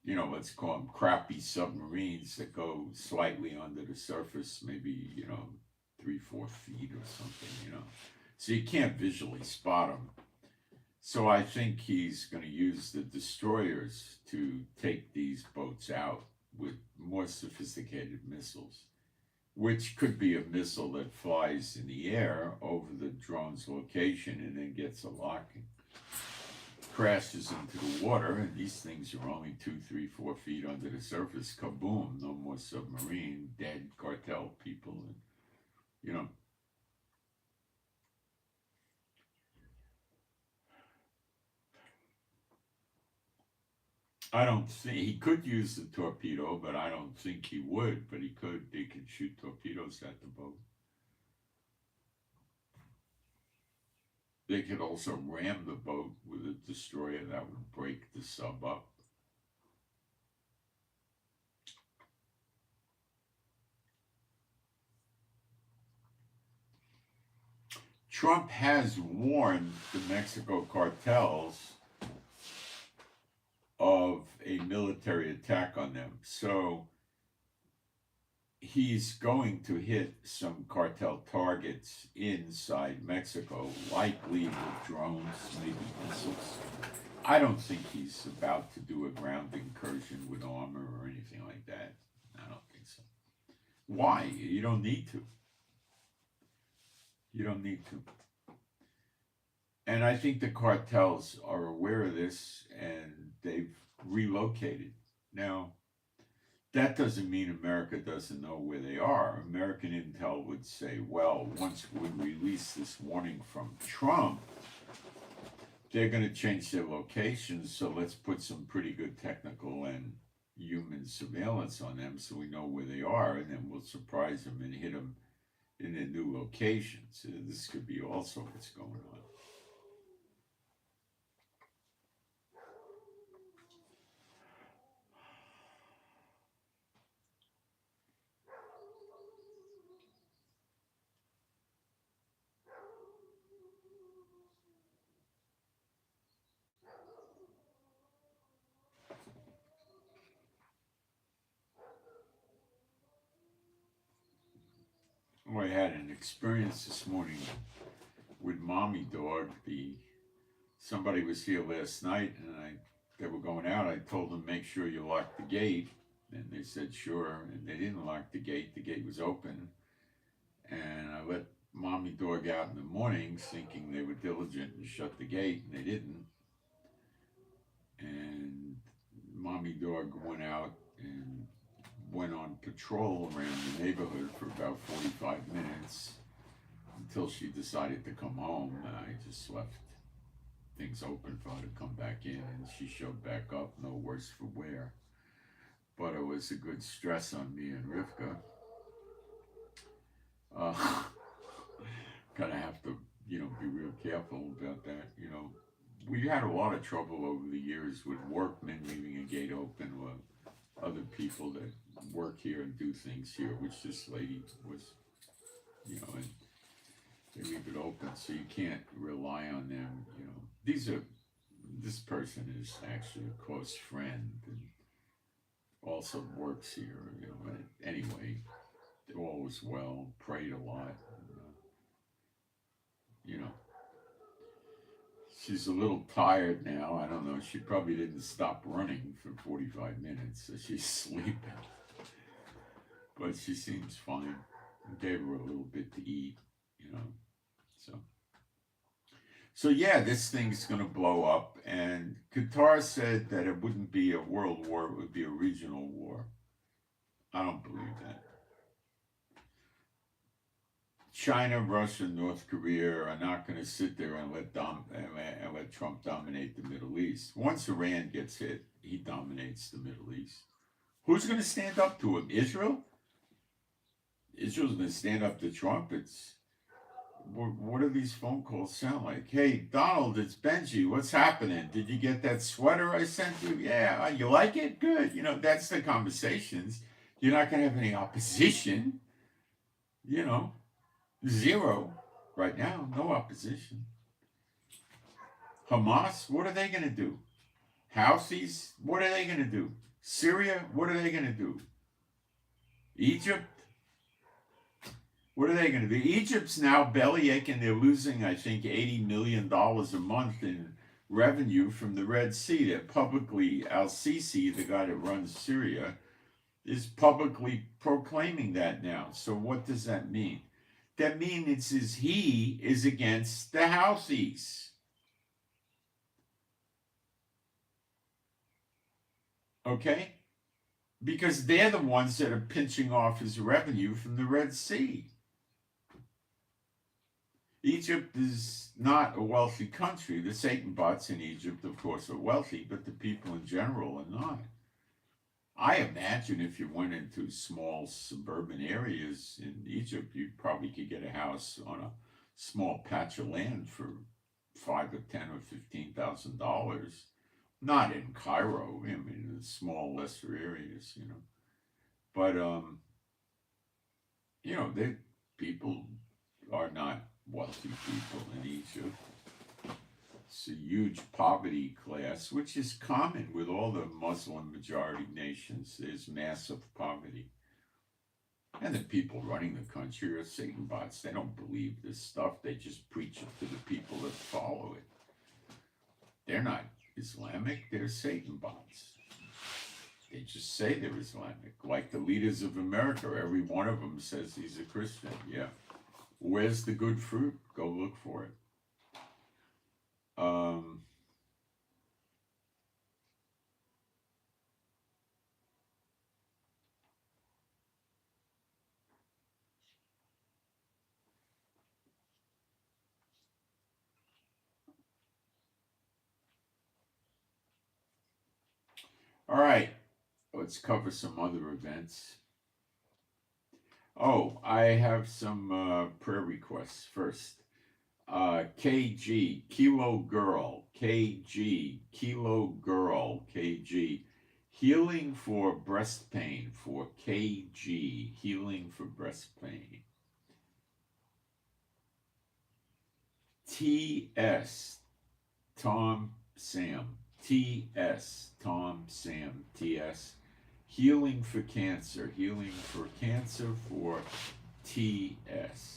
let's call them crappy submarines that go slightly under the surface, maybe, 3-4 feet or something, So you can't visually spot them. So I think he's going to use the destroyers to take these boats out with more sophisticated missiles, which could be a missile that flies in the air over the drone's location and then gets a lock and crashes into the water. And these things are only 2, 3, 4 feet under the surface. Kaboom! No more submarine, dead cartel people, and I don't think he could use the torpedo, but I don't think he would. But he could. They could shoot torpedoes at the boat. They could also ram the boat with a destroyer that would break the sub up. Trump has warned the Mexico cartels of a military attack on them. So he's going to hit some cartel targets inside Mexico, likely with drones, maybe missiles. I don't think he's about to do a ground incursion with armor or anything like that. I don't think so. Why? You don't need to. You don't need to. And I think the cartels are aware of this, and they've relocated. Now, that doesn't mean America doesn't know where they are. American intel would say, well, once we release this warning from Trump, they're going to change their locations, so let's put some pretty good technical and human surveillance on them so we know where they are, and then we'll surprise them and hit them in their new locations. This could be also what's going on. Well, I had an experience this morning with mommy dog. Somebody was here last night, and they were going out. I told them, make sure you lock the gate, and they said sure, and they didn't lock the gate. The gate was open, and I let mommy dog out in the mornings, thinking they were diligent and shut the gate, and they didn't. And mommy dog went out and went on patrol around the neighborhood for about 45 minutes until she decided to come home. I just left things open for her to come back in, and she showed back up, no worse for wear. But it was a good stress on me and Rivka. Gotta have to, be real careful about that. We had a lot of trouble over the years with workmen leaving a gate open, or other people that work here and do things here, which this lady was, and they leave it open, so you can't rely on them. This person is actually a close friend and also works here. Anyway, all was well. Prayed a lot. And, she's a little tired now. I don't know. She probably didn't stop running for 45 minutes, so she's sleeping. But she seems fine. I gave her a little bit to eat, So yeah, this thing's going to blow up. And Qatar said that it wouldn't be a world war, it would be a regional war. I don't believe that. China, Russia, North Korea are not going to sit there and let Trump dominate the Middle East. Once Iran gets hit, he dominates the Middle East. Who's going to stand up to him? Israel? Israel's going to stand up to Trump? What do these phone calls sound like? Hey, Donald, it's Benji. What's happening? Did you get that sweater I sent you? Yeah, you like it? Good. That's the conversations. You're not going to have any opposition. Zero right now. No opposition. Hamas, what are they going to do? Houthis, what are they going to do? Syria, what are they going to do? Egypt, what are they going to do? Egypt's now bellyaching. They're losing, I think, $80 million a month in revenue from the Red Sea. They're publicly, Al-Sisi, the guy that runs Syria, is publicly proclaiming that now. So what does that mean? That means he is against the Houthis. Okay? Because they're the ones that are pinching off his revenue from the Red Sea. Egypt is not a wealthy country. The Satan bots in Egypt, of course, are wealthy, but the people in general are not. I imagine if you went into small suburban areas in Egypt, you probably could get a house on a small patch of land for $5 or $10 or $15,000. Not in Cairo, in small, lesser areas, But people are not wealthy people in Egypt. It's a huge poverty class, which is common with all the Muslim majority nations. There's massive poverty. And the people running the country are Satan bots. They don't believe this stuff. They just preach it to the people that follow it. They're not Islamic. They're Satan bots. They just say they're Islamic. Like the leaders of America, every one of them says he's a Christian. Yeah. Where's the good fruit? Go look for it. All right, let's cover some other events. Oh, I have some prayer requests first. KG, Kilo Girl, KG, Kilo Girl, KG. Healing for breast pain for KG, healing for breast pain. TS, Tom Sam, TS, Tom Sam, TS. Healing for cancer for TS.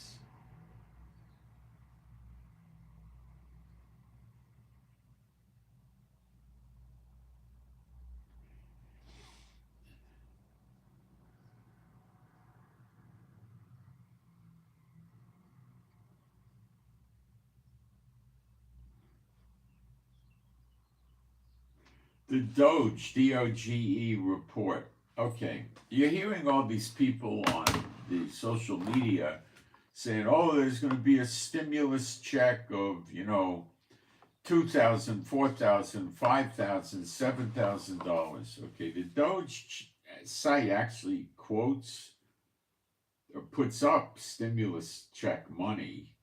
The Doge, DOGE report. Okay, you're hearing all these people on the social media saying, oh, there's going to be a stimulus check of, $2,000, $4,000, $5,000, $7,000. Okay, the Doge site actually quotes or puts up stimulus check money.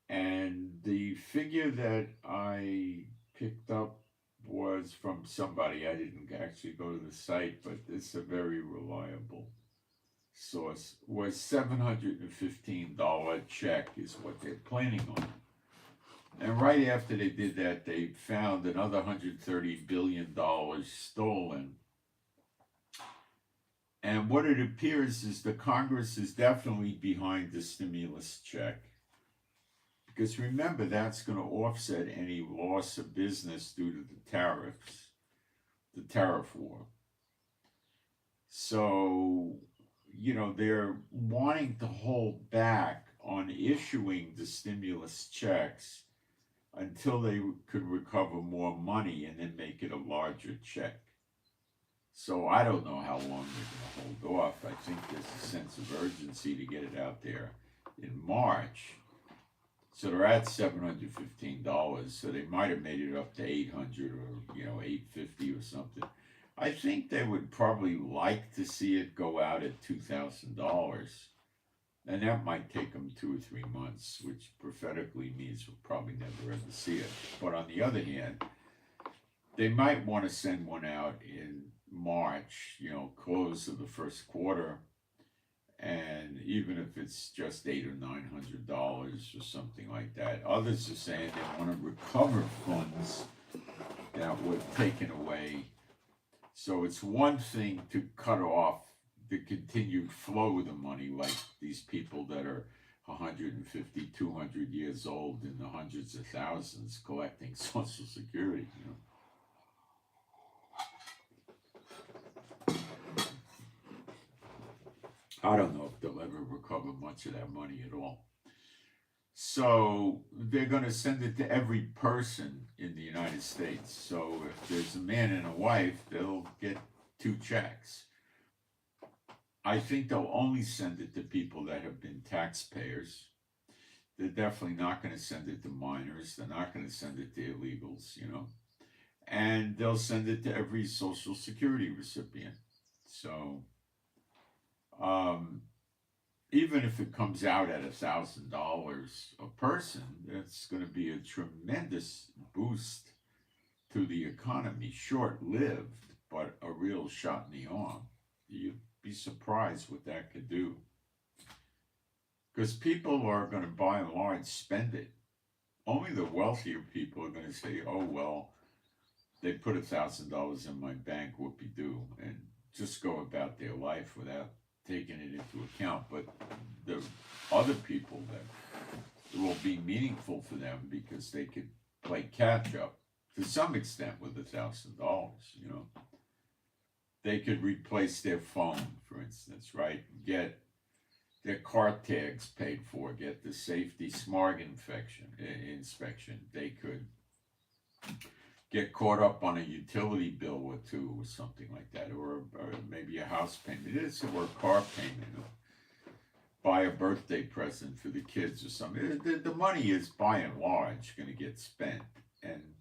And the figure that I picked up was from somebody. I didn't actually go to the site, but it's a very reliable source. Was $715 check is what they're planning on. And right after they did that, they found another $130 billion stolen. And what it appears is the Congress is definitely behind the stimulus check. Because remember, that's going to offset any loss of business due to the tariffs, the tariff war. So, they're wanting to hold back on issuing the stimulus checks until they could recover more money and then make it a larger check. So I don't know how long they're going to hold off. I think there's a sense of urgency to get it out there in March. So they're at $715. So they might have made it up to $800 or $850 or something. I think they would probably like to see it go out at $2,000, and that might take them 2 or 3 months, which prophetically means we'll probably never ever see it. But on the other hand, they might want to send one out in March, close of the first quarter. And even if it's just $800 or $900 or something like that, others are saying they want to recover funds that were taken away. So it's one thing to cut off the continued flow of the money, like these people that are 150, 200 years old in the hundreds of thousands collecting Social Security. I don't know if they'll ever recover much of that money at all. So they're going to send it to every person in the United States. So if there's a man and a wife, they'll get 2 checks. I think they'll only send it to people that have been taxpayers. They're definitely not going to send it to minors. They're not going to send it to illegals, And they'll send it to every Social Security recipient. So even if it comes out at $1,000 a person, that's going to be a tremendous boost to the economy. Short-lived, but a real shot in the arm. You'd be surprised what that could do. Because people are going to, by and large, spend it. Only the wealthier people are going to say, oh, well, they put $1,000 in my bank, whoopee-doo, and just go about their life without taking it into account. But the other people, that it will be meaningful for them because they could play catch up to some extent with $1,000. They could replace their phone, for instance, right? Get their car tags paid for, get the safety smog inspection. They could get caught up on a utility bill or 2 or something like that, or maybe a house payment, or a car payment, or buy a birthday present for the kids or something. The money is, by and large, going to get spent, and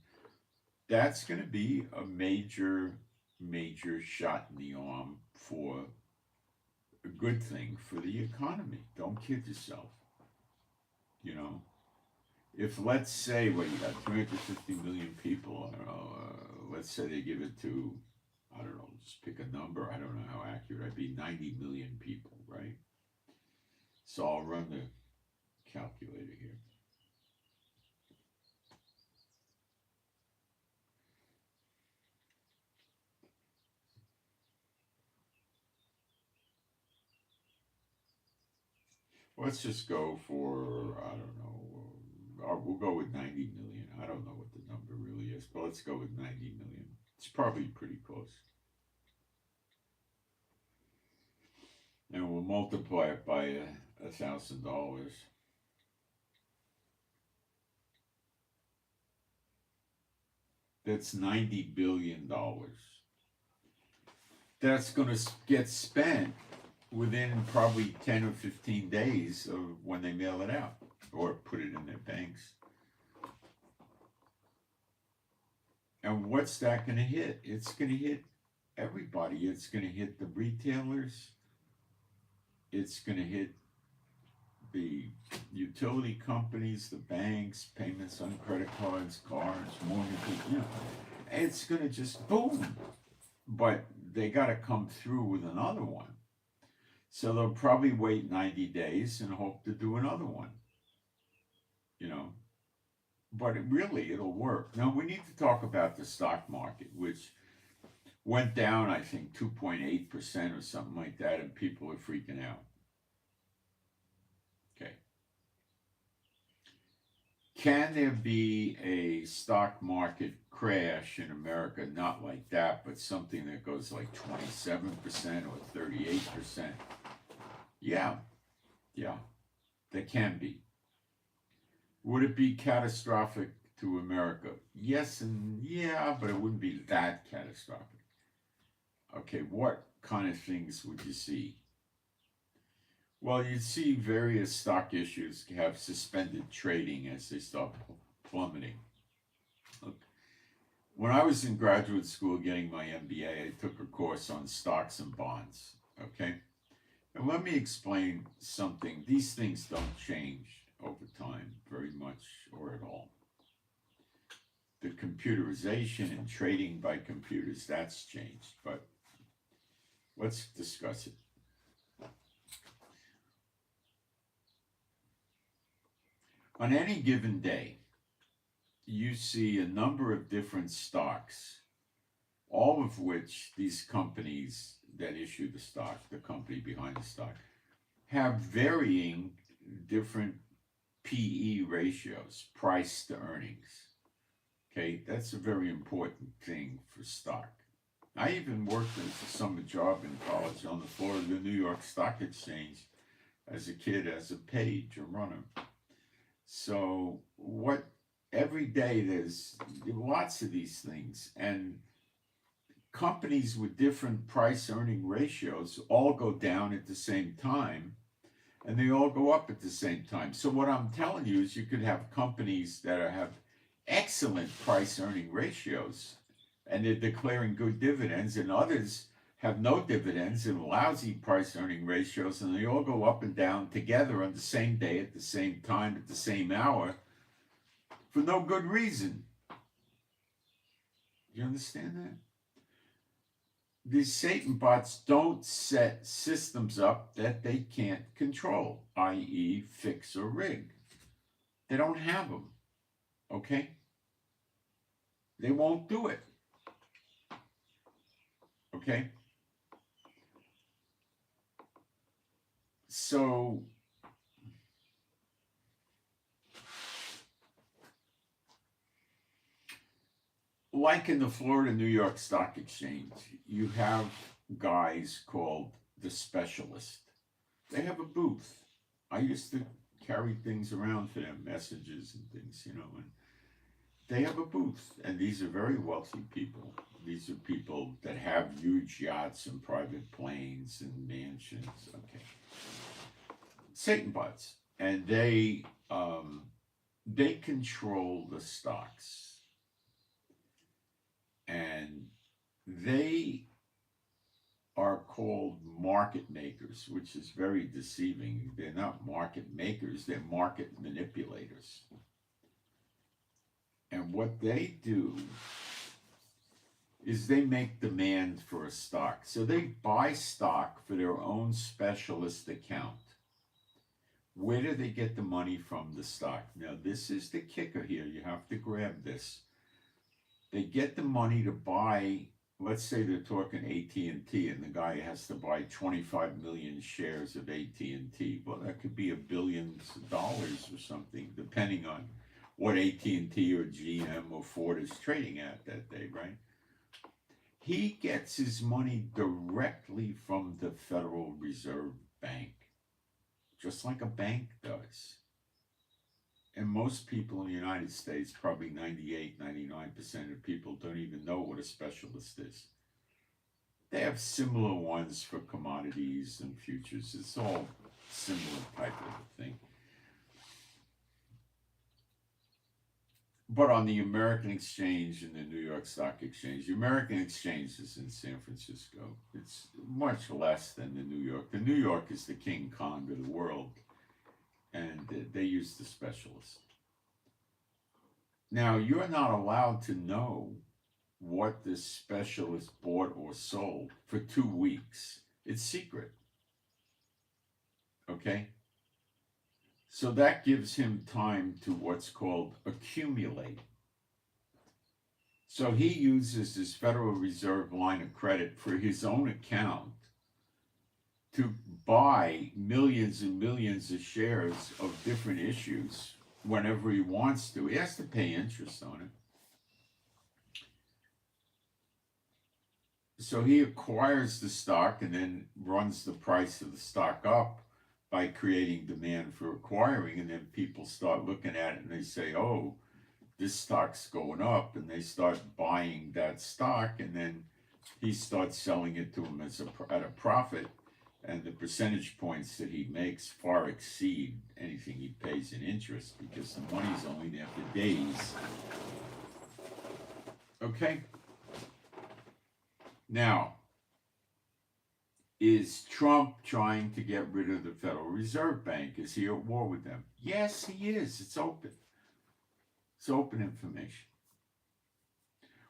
that's going to be a major major shot in the arm for a good thing for the economy. Don't kid yourself. You know, if let's say, well, you got 350 million people, I don't know, let's say they give it to, I don't know, just pick a number, I don't know how accurate, I'd be 90 million people, right? So I'll run the calculator here. Let's just go for, I don't know, we'll go with 90 million. I don't know what the number really is, but let's go with 90 million. It's probably pretty close. And we'll multiply it by $1,000. That's $90 billion. That's going to get spent within probably 10 or 15 days of when they mail it out or put it in their banks. And what's that going to hit? It's going to hit everybody. It's going to hit the retailers. It's going to hit the utility companies, the banks, payments on credit cards, cars, mortgages. You know, it's going to just boom. But they got to come through with another one. So they'll probably wait 90 days and hope to do another one. You know, but it'll work. Now we need to talk about the stock market, which went down, I think, 2.8% or something like that, and people are freaking out. Okay. Can there be a stock market crash in America? Not like that, but something that goes like 27% or 38%. Yeah, there can be. Would it be catastrophic to America? Yes and yeah, but it wouldn't be that catastrophic. Okay, what kind of things would you see? Well, you'd see various stock issues have suspended trading as they start plummeting. Look, when I was in graduate school getting my MBA, I took a course on stocks and bonds, okay? And let me explain something. These things don't change over time very much or at all. The computerization and trading by computers, that's changed, but let's discuss it. On any given day, you see a number of different stocks, all of which these companies that issue the stock, the company behind the stock, have varying different PE ratios, price to earnings. Okay, that's a very important thing for stock. I even worked as a summer job in college on the floor of the New York Stock Exchange as a kid, as a page, a runner. So every day there's lots of these things, and companies with different price earning ratios all go down at the same time, and they all go up at the same time. So what I'm telling you is you could have companies that have excellent price earning ratios and they're declaring good dividends, and others have no dividends and lousy price earning ratios, and they all go up and down together on the same day at the same time at the same hour for no good reason. You understand that? These Satan bots don't set systems up that they can't control, i.e. fix or rig. They don't have them, okay? They won't do it, okay? So, like in the Florida New York Stock Exchange, you have guys called the specialist. They have a booth. I used to carry things around for them, messages and things, you know, and they have a booth. And these are very wealthy people. These are people that have huge yachts and private planes and mansions, okay. Satan bots. And they control the stocks. And they are called market makers, which is very deceiving. They're not market makers, they're market manipulators. And what they do is they make demand for a stock. So they buy stock for their own specialist account. Where do they get the money from the stock? Now, this is the kicker here. You have to grab this. They get the money to buy, let's say they're talking AT&T, and the guy has to buy 25 million shares of AT&T. Well, that could be $1 billion or something, depending on what AT&T or GM or Ford is trading at that day, right? He gets his money directly from the Federal Reserve Bank, just like a bank does. And most people in the United States, probably 98, 99% of people don't even know what a specialist is. They have similar ones for commodities and futures. It's all similar type of a thing. But on the American Exchange and the New York Stock Exchange, the American Exchange is in San Francisco. It's much less than the New York. The New York is the King Kong of the world, and they use the specialist. Now, you're not allowed to know what this specialist bought or sold for 2 weeks. It's secret. Okay? So that gives him time to what's called accumulate. So he uses his Federal Reserve line of credit for his own account to buy millions and millions of shares of different issues whenever he wants to. He has to pay interest on it. So he acquires the stock and then runs the price of the stock up by creating demand for acquiring, and then people start looking at it and they say, oh, this stock's going up, and they start buying that stock, and then he starts selling it to them at a profit, and the percentage points that he makes far exceed anything he pays in interest because the money's only there for days. Okay? Now, is Trump trying to get rid of the Federal Reserve Bank? Is he at war with them? Yes, he is. It's open. It's open information.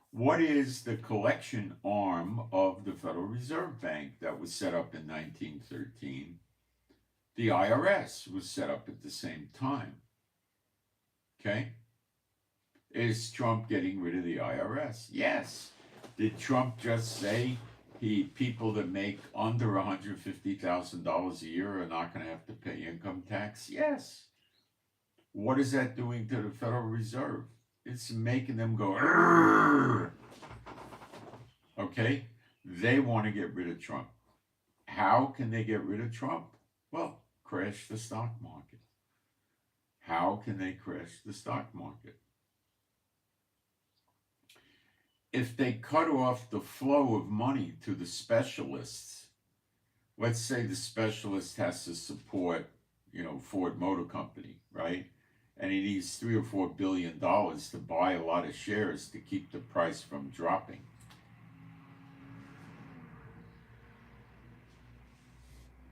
What is the collection arm of the Federal Reserve Bank that was set up in 1913? The IRS was set up at the same time. Okay? Is Trump getting rid of the IRS? Yes. Did Trump just say people that make under $150,000 a year are not going to have to pay income tax? Yes. What is that doing to the Federal Reserve? It's making them go, "Arr!" Okay? They want to get rid of Trump. How can they get rid of Trump? Well, crash the stock market. How can they crash the stock market? If they cut off the flow of money to the specialists, let's say the specialist has to support, Ford Motor Company, right? And he needs $3 or $4 billion to buy a lot of shares to keep the price from dropping.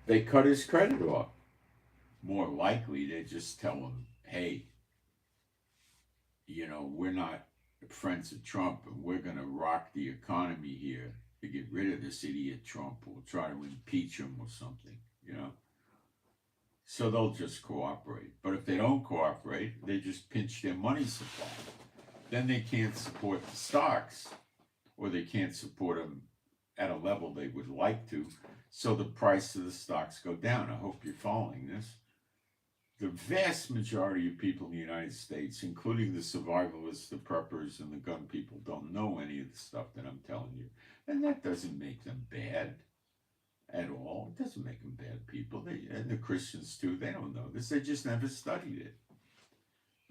They cut his credit off. More likely, they just tell him, hey, we're not friends of Trump, and we're going to rock the economy here to get rid of this idiot Trump. We'll try to impeach him or something, So they'll just cooperate. But if they don't cooperate, they just pinch their money supply. Then they can't support the stocks, or they can't support them at a level they would like to, so the price of the stocks go down. I hope you're following this. The vast majority of people in the United States, including the survivalists, the preppers, and the gun people, don't know any of the stuff that I'm telling you. And that doesn't make them bad at all. It doesn't make them bad people. And the Christians, too, they don't know this. They just never studied it.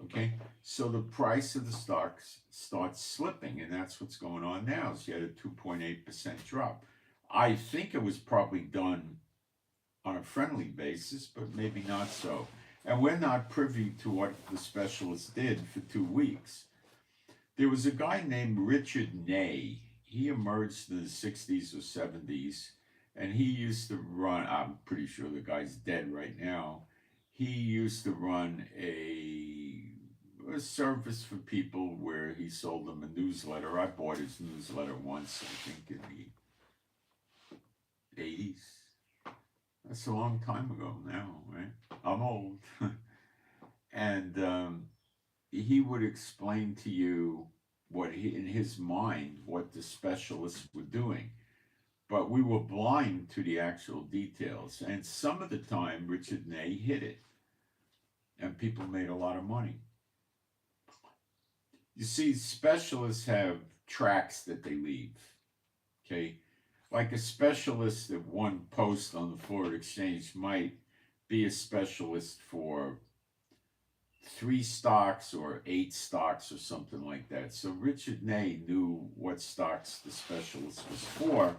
Okay? So the price of the stocks starts slipping, and that's what's going on now. So you had a 2.8% drop. I think it was probably done on a friendly basis, but maybe not so. And we're not privy to what the specialists did for 2 weeks. There was a guy named Richard Ney. he emerged in the 60s or 70s, and he used to run, I'm pretty sure the guy's dead right now. He used to run a service for people where he sold them a newsletter. I bought his newsletter once, I think in the 80s. That's a long time ago now, right? I'm old. And he would explain to you what in his mind, what the specialists were doing. But we were blind to the actual details. And some of the time, Richard Ney hit it. And people made a lot of money. You see, specialists have tracks that they leave. Okay? Like a specialist at one post on the Forward Exchange might be a specialist for 3 stocks or 8 stocks or something like that. So Richard Ney knew what stocks the specialist was for,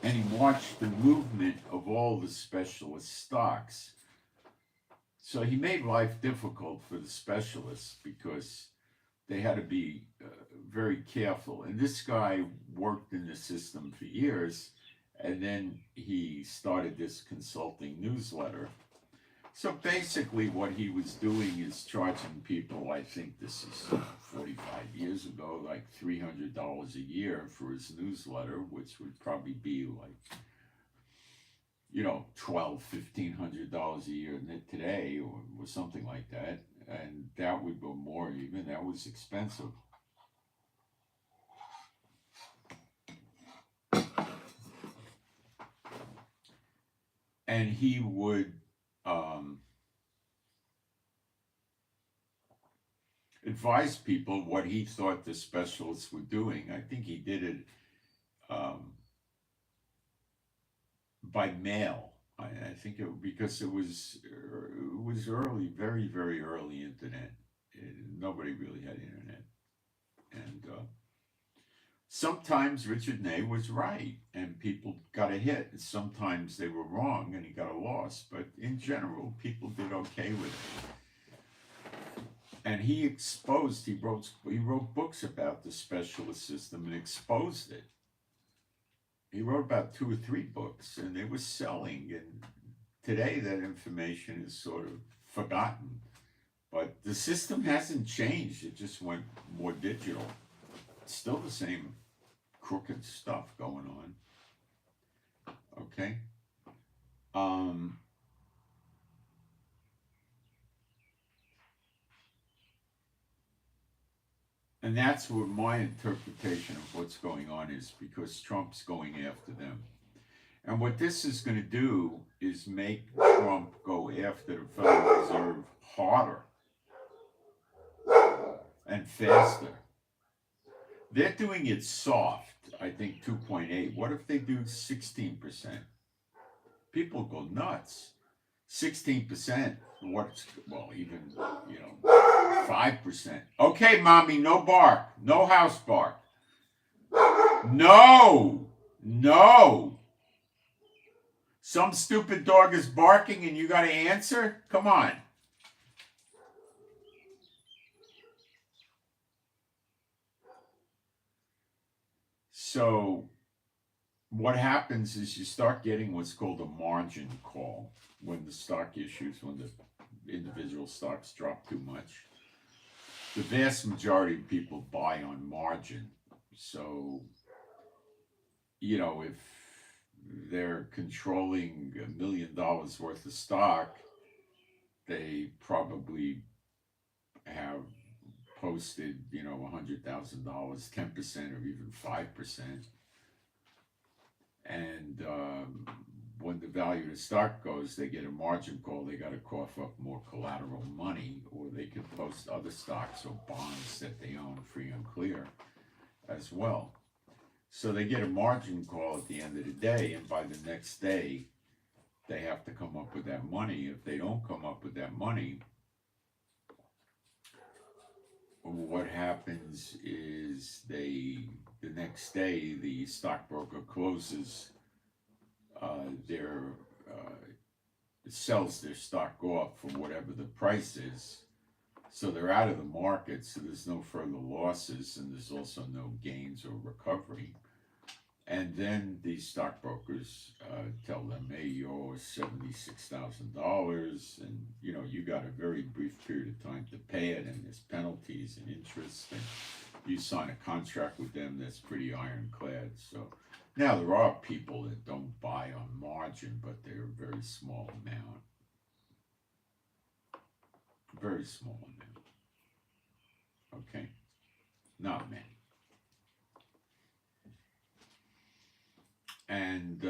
and he watched the movement of all the specialist stocks. So he made life difficult for the specialists because they had to be very careful. And this guy worked in the system for years, and then he started this consulting newsletter. So basically what he was doing is charging people, I think this is 45 years ago, like $300 a year for his newsletter, which would probably be like, $1,200–1,500 a year today or something like that. And that would go more even. That was expensive. And he would advise people what he thought the specialists were doing. I think he did it by mail. I think because it was early, very, very early internet. Nobody really had internet. And sometimes Richard Ney was right and people got a hit. And sometimes they were wrong and he got a loss. But in general, people did okay with it. And he wrote books about the specialist system and exposed it. He wrote about 2 or 3 books, and they were selling. And today, that information is sort of forgotten. But the system hasn't changed. It just went more digital. It's still the same crooked stuff going on. Okay? And that's what my interpretation of what's going on is, because Trump's going after them. And what this is going to do is make Trump go after the Federal Reserve harder and faster. They're doing it soft, I think 2.8. What if they do 16%? People go nuts. 16%, even 5%. Okay, mommy, no bark. No house bark. No. Some stupid dog is barking and you got to answer? Come on. So what happens is you start getting what's called a margin call when the stock issues, when the individual stocks drop too much. The vast majority of people buy on margin. So, if they're controlling $1 million worth of stock, they probably have posted, $100,000, 10% or even 5%. And when the value of the stock goes, they get a margin call. They got to cough up more collateral money, or they can post other stocks or bonds that they own free and clear as well. So they get a margin call at the end of the day, and by the next day, they have to come up with that money. If they don't come up with that money, what happens is the next day the stockbroker closes sells their stock off for whatever the price is. So they're out of the market, so there's no further losses, and there's also no gains or recovery. And then these stockbrokers tell them, hey, you owe us $76,000, and you got a very brief period of time to pay it, and there's penalties and interest, and you sign a contract with them that's pretty ironclad. So now there are people that don't buy on margin, but they're a very small amount. Very small amount. Okay? Not many. And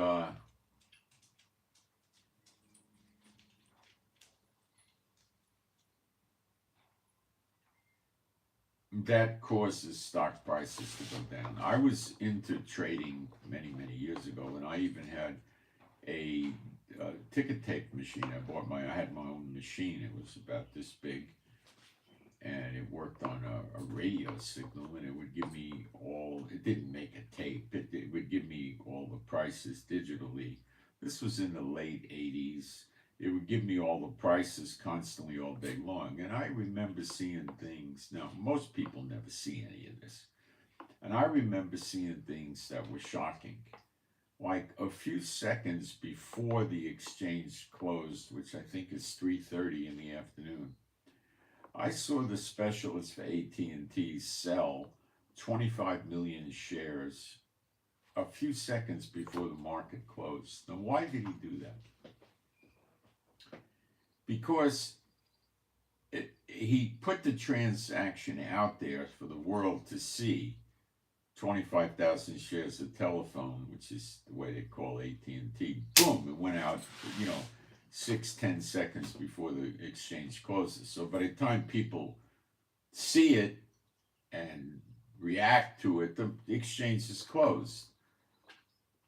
that causes stock prices to go down. I was into trading many, many years ago, and I even had a ticket tape machine. I had my own machine. It was about this big, and it worked on a radio signal, and it would give me it didn't make a tape, it would give me all the prices digitally. This was in the late 80s. It would give me all the prices constantly all day long. And I remember seeing things. Now, most people never see any of this. And I remember seeing things that were shocking. Like a few seconds before the exchange closed, which I think is 3:30 in the afternoon, I saw the specialist for AT&T sell 25 million shares a few seconds before the market closed. Now, why did he do that? Because he put the transaction out there for the world to see. 25,000 shares of telephone, which is the way they call AT&T. Boom, it went out, 6-10 seconds before the exchange closes. So by the time people see it and react to it, the exchange is closed.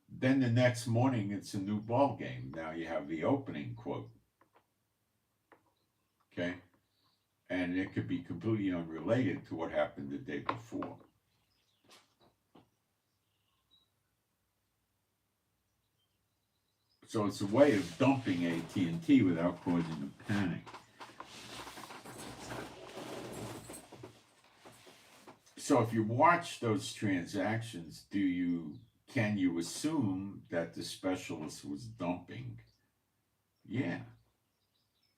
Then the next morning, it's a new ball game. Now you have the opening quote. Okay? And it could be completely unrelated to what happened the day before. So it's a way of dumping AT&T without causing a panic. So if you watch those transactions, can you assume that the specialist was dumping? Yeah.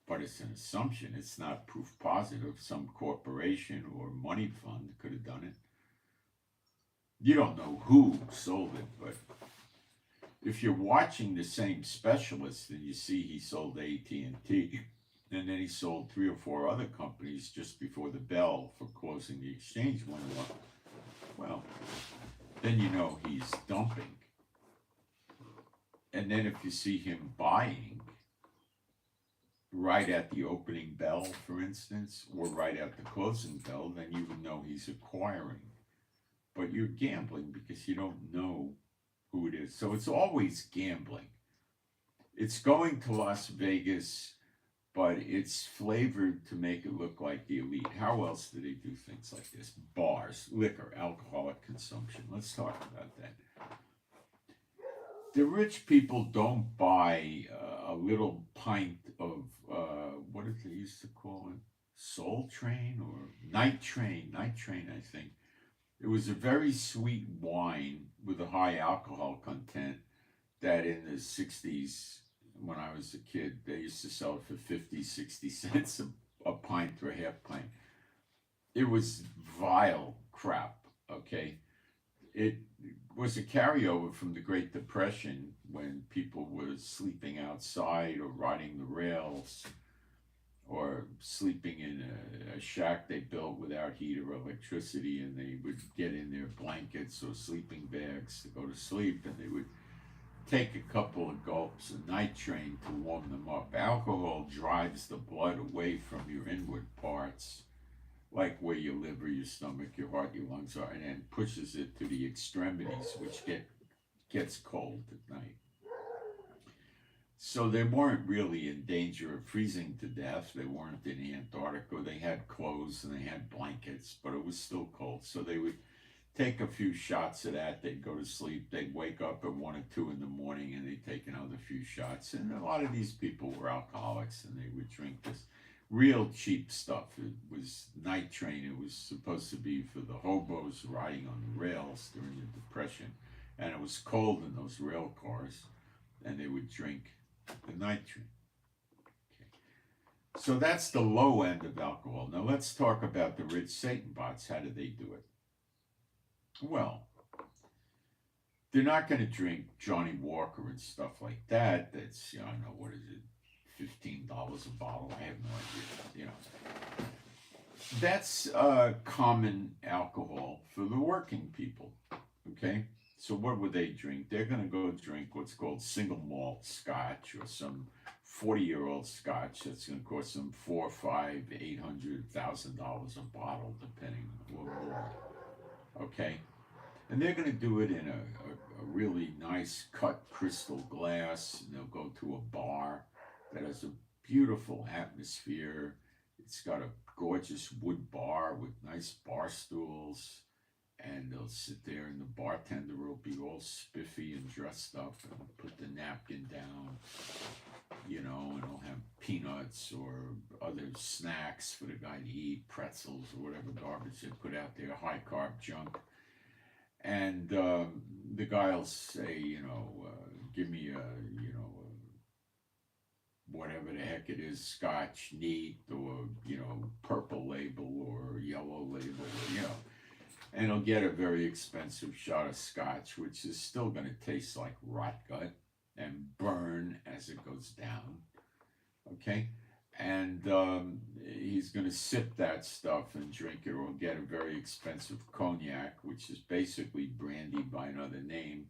But it's an assumption. It's not proof positive. Some corporation or money fund could have done it. You don't know who sold it, but if you're watching the same specialist and you see he sold AT&T, and then he sold 3 or 4 other companies just before the bell for closing the exchange went up, well, then you know he's dumping. And then if you see him buying right at the opening bell, for instance, or right at the closing bell, then you would know he's acquiring. But you're gambling because you don't know who it is. So it's always gambling. It's going to Las Vegas, but it's flavored to make it look like the elite. How else do they do things like this? Bars, liquor, alcoholic consumption. Let's talk about that. The rich people don't buy a little pint of, what did they used to call it? Soul Train or Night Train, I think. It was a very sweet wine with a high alcohol content that in the 60s, when I was a kid, they used to sell it for 50, 60 cents a pint or a half pint. It was vile crap, okay? It was a carryover from the Great Depression when people were sleeping outside or riding the rails or sleeping in a shack they built without heat or electricity, and they would get in their blankets or sleeping bags to go to sleep, and they would take a couple of gulps of Night Train to warm them up. Alcohol drives the blood away from your inward parts, like where your liver, your stomach, your heart, your lungs are, and then pushes it to the extremities, which gets cold at night. So they weren't really in danger of freezing to death. They weren't in Antarctica. They had clothes and they had blankets, but it was still cold. So they would take a few shots of that. They'd go to sleep. They'd wake up at 1 or 2 in the morning and they'd take another few shots. And a lot of these people were alcoholics and they would drink this real cheap stuff. It was Night Train. It was supposed to be for the hobos riding on the rails during the Depression. and it was cold in those rail cars, and they would drink the night train. Okay. So that's the low end of alcohol. Now let's talk about the rich Satan bots. How do they do it? Well, they're not going to drink Johnny Walker and stuff like that. That's, I don't know, what is it, $15 a bottle? I have no idea. That's common alcohol for the working people. Okay, so what would they drink? They're going to go drink what's called single malt scotch, or some 40-year-old scotch that's going to cost them $400, $500, $800,000 a bottle, depending or more. Okay, and they're going to do it in a really nice cut crystal glass. And they'll go to a bar that has a beautiful atmosphere. It's got a gorgeous wood bar with nice bar stools, and they'll sit there, and the bartender will be all spiffy and dressed up and put the napkin down, and he'll have peanuts or other snacks for the guy to eat, pretzels or whatever garbage they put out there, high carb junk. And the guy will say, give me whatever the heck it is, Scotch neat, or, purple label or yellow label, and he'll get a very expensive shot of Scotch, which is still going to taste like rot gut and burn as it goes down. Okay? And he's going to sip that stuff and drink it, or get a very expensive cognac, which is basically brandy by another name.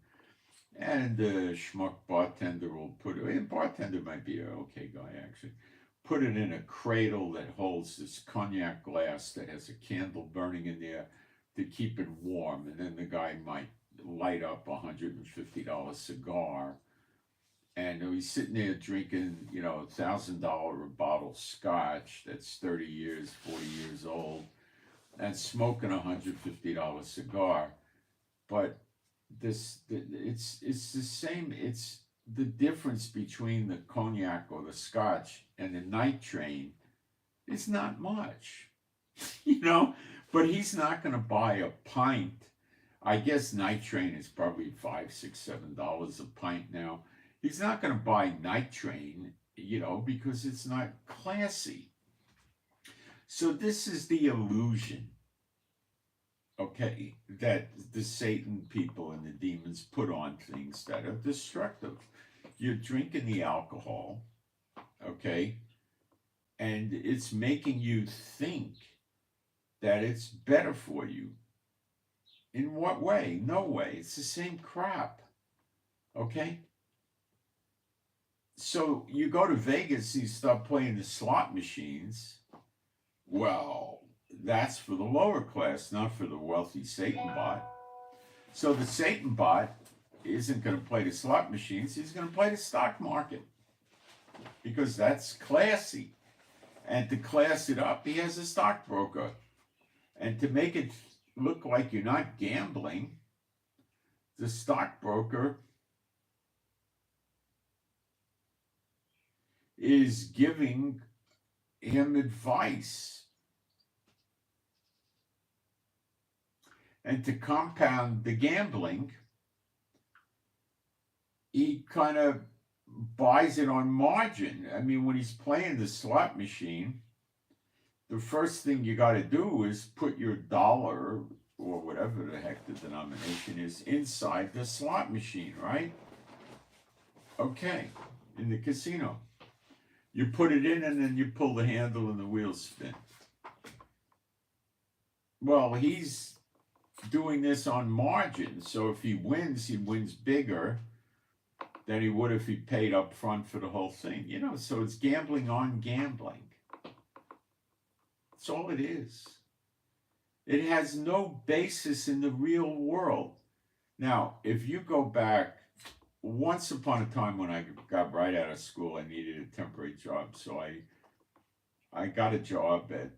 And the schmuck bartender will put it, and bartender might be an okay guy actually, put it in a cradle that holds this cognac glass that has a candle burning in there to keep it warm. And then the guy might light up a $150 cigar, and he's sitting there drinking, $1,000 a bottle scotch that's 30 years, 40 years old, and smoking a $150 cigar. But it's the same. It's the difference between the cognac or the scotch and the night train is not much, but he's not going to buy a pint. I guess night train is probably $5, $6, $7 a pint now. He's not going to buy night train, because it's not classy. So this is the illusion, okay, that the Satan people and the demons put on things that are destructive. You're drinking the alcohol, okay, and it's making you think that it's better for you. In what way? No way. It's the same crap, okay? So you go to Vegas and you start playing the slot machines. Well, that's for the lower class, not for the wealthy Satan bot. So the Satan bot isn't going to play the slot machines. He's going to play the stock market, because that's classy. And to class it up, he has a stockbroker. And to make it look like you're not gambling, the stockbroker is giving him advice. And to compound the gambling, he kind of buys it on margin. I mean, when he's playing the slot machine, the first thing you got to do is put your dollar, or whatever the heck the denomination is, inside the slot machine, right? Okay, in the casino. You put it in, and then you pull the handle and the wheels spin. Well, he's doing this on margin, so if he wins bigger than he would if he paid up front for the whole thing. So it's gambling on gambling. That's all it is. It has no basis in the real world. Now, if you go back, once upon a time when I got right out of school, I needed a temporary job. So I got a job at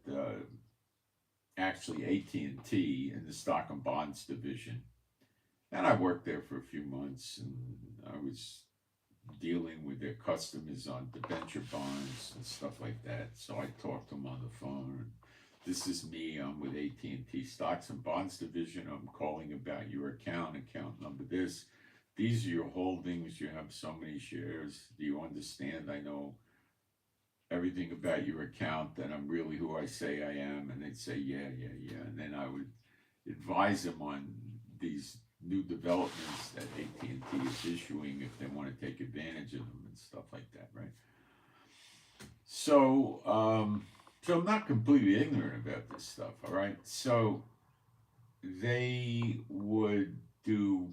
actually AT&T in the stock and bonds division. And I worked there for a few months, and I was dealing with their customers on debenture bonds and stuff like that. So I talked to them on the phone and This is me. I'm with AT&T Stocks and Bonds Division. I'm calling about your account number this. These are your holdings. You have so many shares. Do you understand? I know everything about your account, and I'm really who I say I am. And they'd say, yeah. And then I would advise them on these new developments that AT&T is issuing if they want to take advantage of them and stuff like that, right? So, so I'm not completely ignorant about this stuff, all right? So they would do,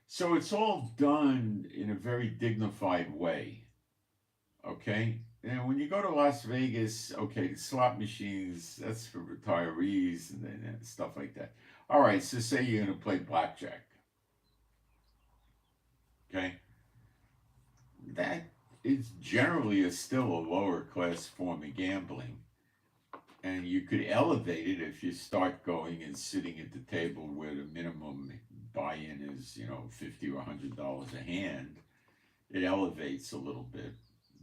so it's all done in a very dignified way, okay? And when you go to Las Vegas, okay, the slot machines, that's for retirees and stuff like that. All right, so say you're going to play blackjack, okay? That is generally still a lower class form of gambling. And you could elevate it if you start going and sitting at the table where the minimum buy-in is, $50 or $100 a hand. It elevates a little bit,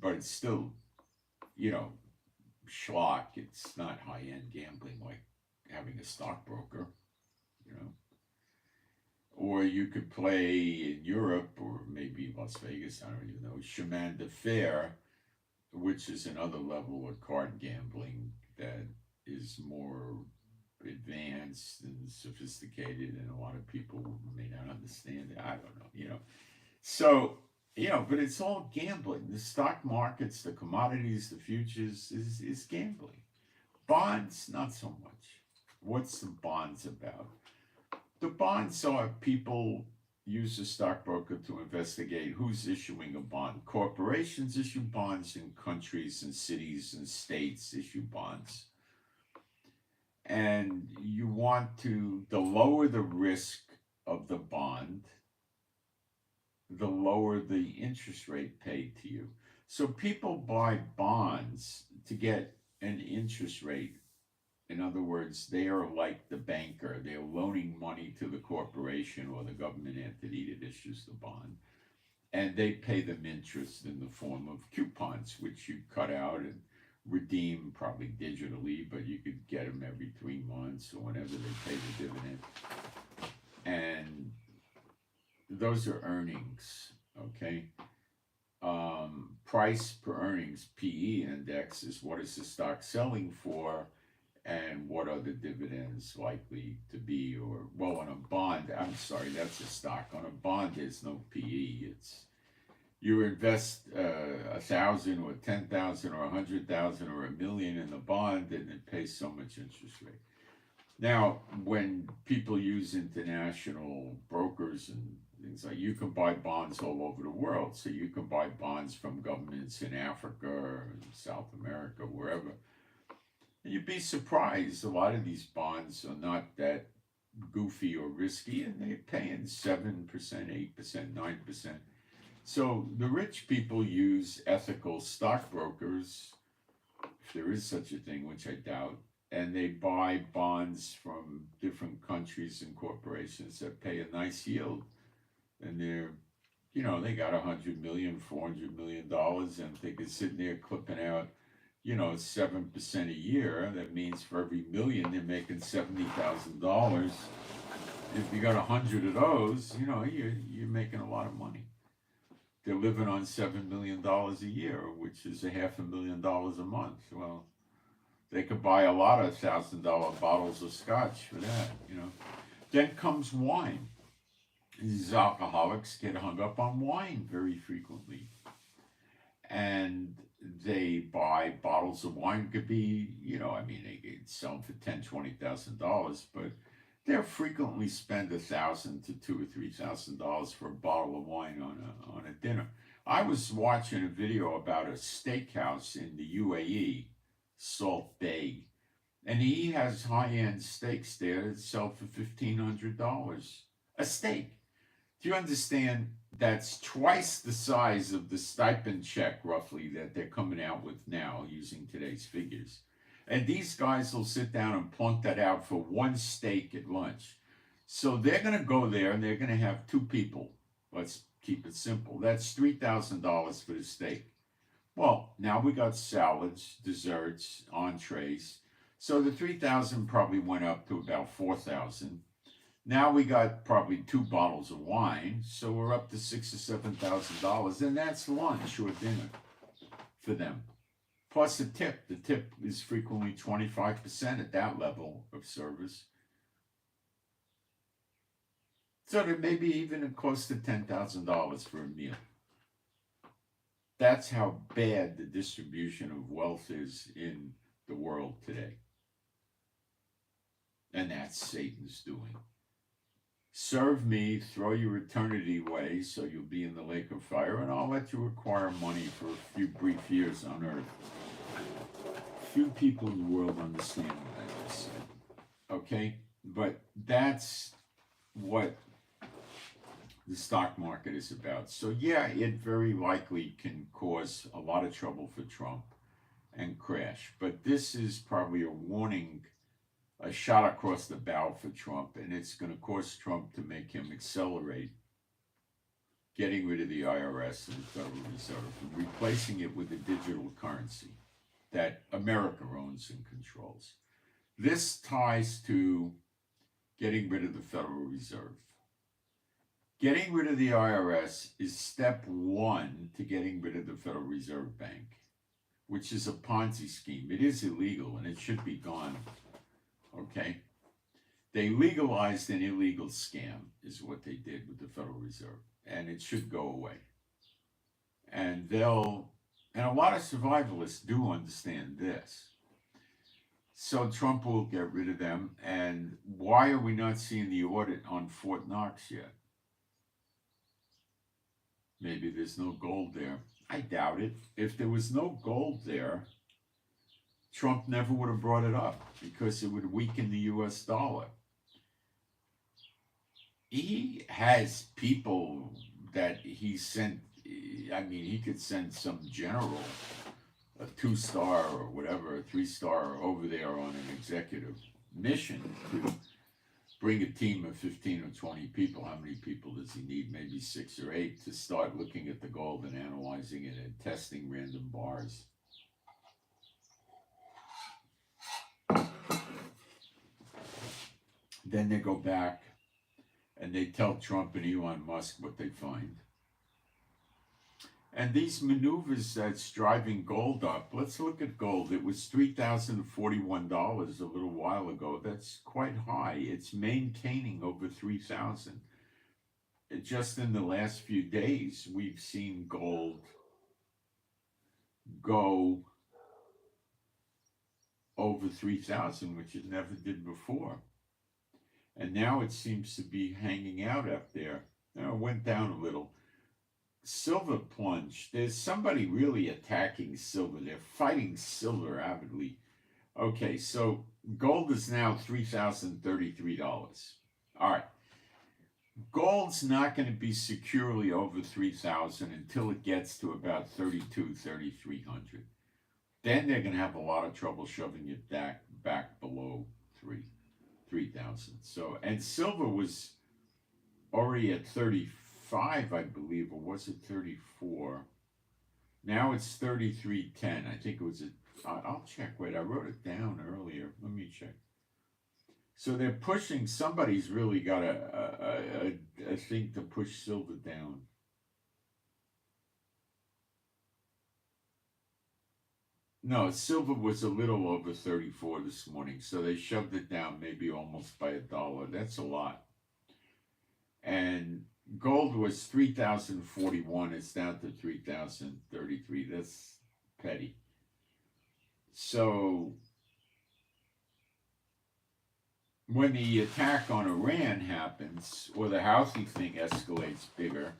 but it's still, schlock. It's not high-end gambling like having a stockbroker, Or you could play in Europe or maybe Las Vegas, I don't even know, chemin de fer, which is another level of card gambling that is more advanced and sophisticated, and a lot of people may not understand it. I don't know, So, but it's all gambling. The stock markets, the commodities, the futures is gambling. Bonds, not so much. What's the bonds about? The bonds are people use a stockbroker to investigate who's issuing a bond. Corporations issue bonds, and countries and cities and states issue bonds. And you want to, the lower the risk of the bond, the lower the interest rate paid to you. So people buy bonds to get an interest rate. In other words, they are like the banker. They're loaning money to the corporation or the government entity that issues the bond. And they pay them interest in the form of coupons, which you cut out and redeem probably digitally, but you could get them every 3 months or whenever they pay the dividend. And those are earnings, okay? Price per earnings, PE index, is what is the stock selling for, and what are the dividends likely to be? Or, well, on a bond, I'm sorry, that's a stock. On a bond, there's no PE. It's, you invest 1,000 or 10,000 or 100,000 or $1 million in the bond, and it pays so much interest rate. Now, when people use international brokers and things like, you can buy bonds all over the world. So you can buy bonds from governments in Africa or South America, wherever. And you'd be surprised, a lot of these bonds are not that goofy or risky, and they're paying 7%, 8%, 9%. So the rich people use ethical stockbrokers, if there is such a thing, which I doubt, and they buy bonds from different countries and corporations that pay a nice yield. And they're, they got $100 million, $400 million, and they could sit there clipping out 7% a year. That means for every million, they're making $70,000. If you got 100 of those, you're making a lot of money. They're living on $7 million a year, which is $500,000 a month. Well, they could buy a lot of $1,000 bottles of scotch for that, Then comes wine. These alcoholics get hung up on wine very frequently. And they buy bottles of wine. Could be, they could sell them for $10,000, $20,000, but they'll frequently spend $1,000 to $2,000 or $3,000 for a bottle of wine on a dinner. I was watching a video about a steakhouse in the UAE, Salt Bay, and he has high-end steaks there that sell for $1,500 a steak. Do you understand? That's twice the size of the stipend check, roughly, that they're coming out with now, using today's figures. And these guys will sit down and plunk that out for one steak at lunch. So they're going to go there and they're going to have 2 people. Let's keep it simple. That's $3,000 for the steak. Well, now we got salads, desserts, entrees. So the 3,000 probably went up to about 4,000. Now we got probably 2 bottles of wine, so we're up to $6,000 or $7,000, and that's lunch or dinner for them. Plus a tip. The tip is frequently 25% at that level of service. So there may be even close to $10,000 for a meal. That's how bad the distribution of wealth is in the world today. And that's Satan's doing. Serve me, throw your eternity away so you'll be in the lake of fire, and I'll let you acquire money for a few brief years on earth. Few people in the world understand what I just said. Okay? But that's what the stock market is about. So yeah, it very likely can cause a lot of trouble for Trump and crash. But this is probably a warning, a shot across the bow for Trump, and it's going to cause Trump to make him accelerate getting rid of the IRS and the Federal Reserve and replacing it with a digital currency that America owns and controls. This ties to getting rid of the Federal Reserve. Getting rid of the IRS is step one to getting rid of the Federal Reserve Bank, which is a Ponzi scheme. It is illegal and it should be gone. Okay? They legalized an illegal scam, is what they did with the Federal Reserve, and it should go away. And a lot of survivalists do understand this. So Trump will get rid of them. And why are we not seeing the audit on Fort Knox yet? Maybe there's no gold there. I doubt it. If there was no gold there, Trump never would have brought it up because it would weaken the US dollar. He has people that he sent. I mean, he could send some general, a 2-star or whatever, a 3-star over there on an executive mission to bring a team of 15 or 20 people. How many people does he need? Maybe 6 or 8 to start looking at the gold and analyzing it and testing random bars. Then they go back and they tell Trump and Elon Musk what they find. And these maneuvers that's driving gold up, let's look at gold. It was $3,041 a little while ago. That's quite high. It's maintaining over 3,000. Just in the last few days, we've seen gold go over 3,000, which it never did before. And now it seems to be hanging out up there. Now it went down a little. Silver plunged. There's somebody really attacking silver. They're fighting silver avidly. Okay, so gold is now $3,033. All right. Gold's not going to be securely over 3,000 until it gets to about 3,300. Then they're going to have a lot of trouble shoving it back below 3,000. So, and silver was already at 35, I believe, or was it 34? Now it's 33.10. I think it was I'll check. Wait, I wrote it down earlier. Let me check. So they're pushing. Somebody's really got a thing to push silver down. No, silver was a little over 34 this morning, so they shoved it down maybe almost by $1. That's a lot. And gold was 3,041. It's down to 3,033. That's petty. So when the attack on Iran happens, or the Houthi thing escalates bigger,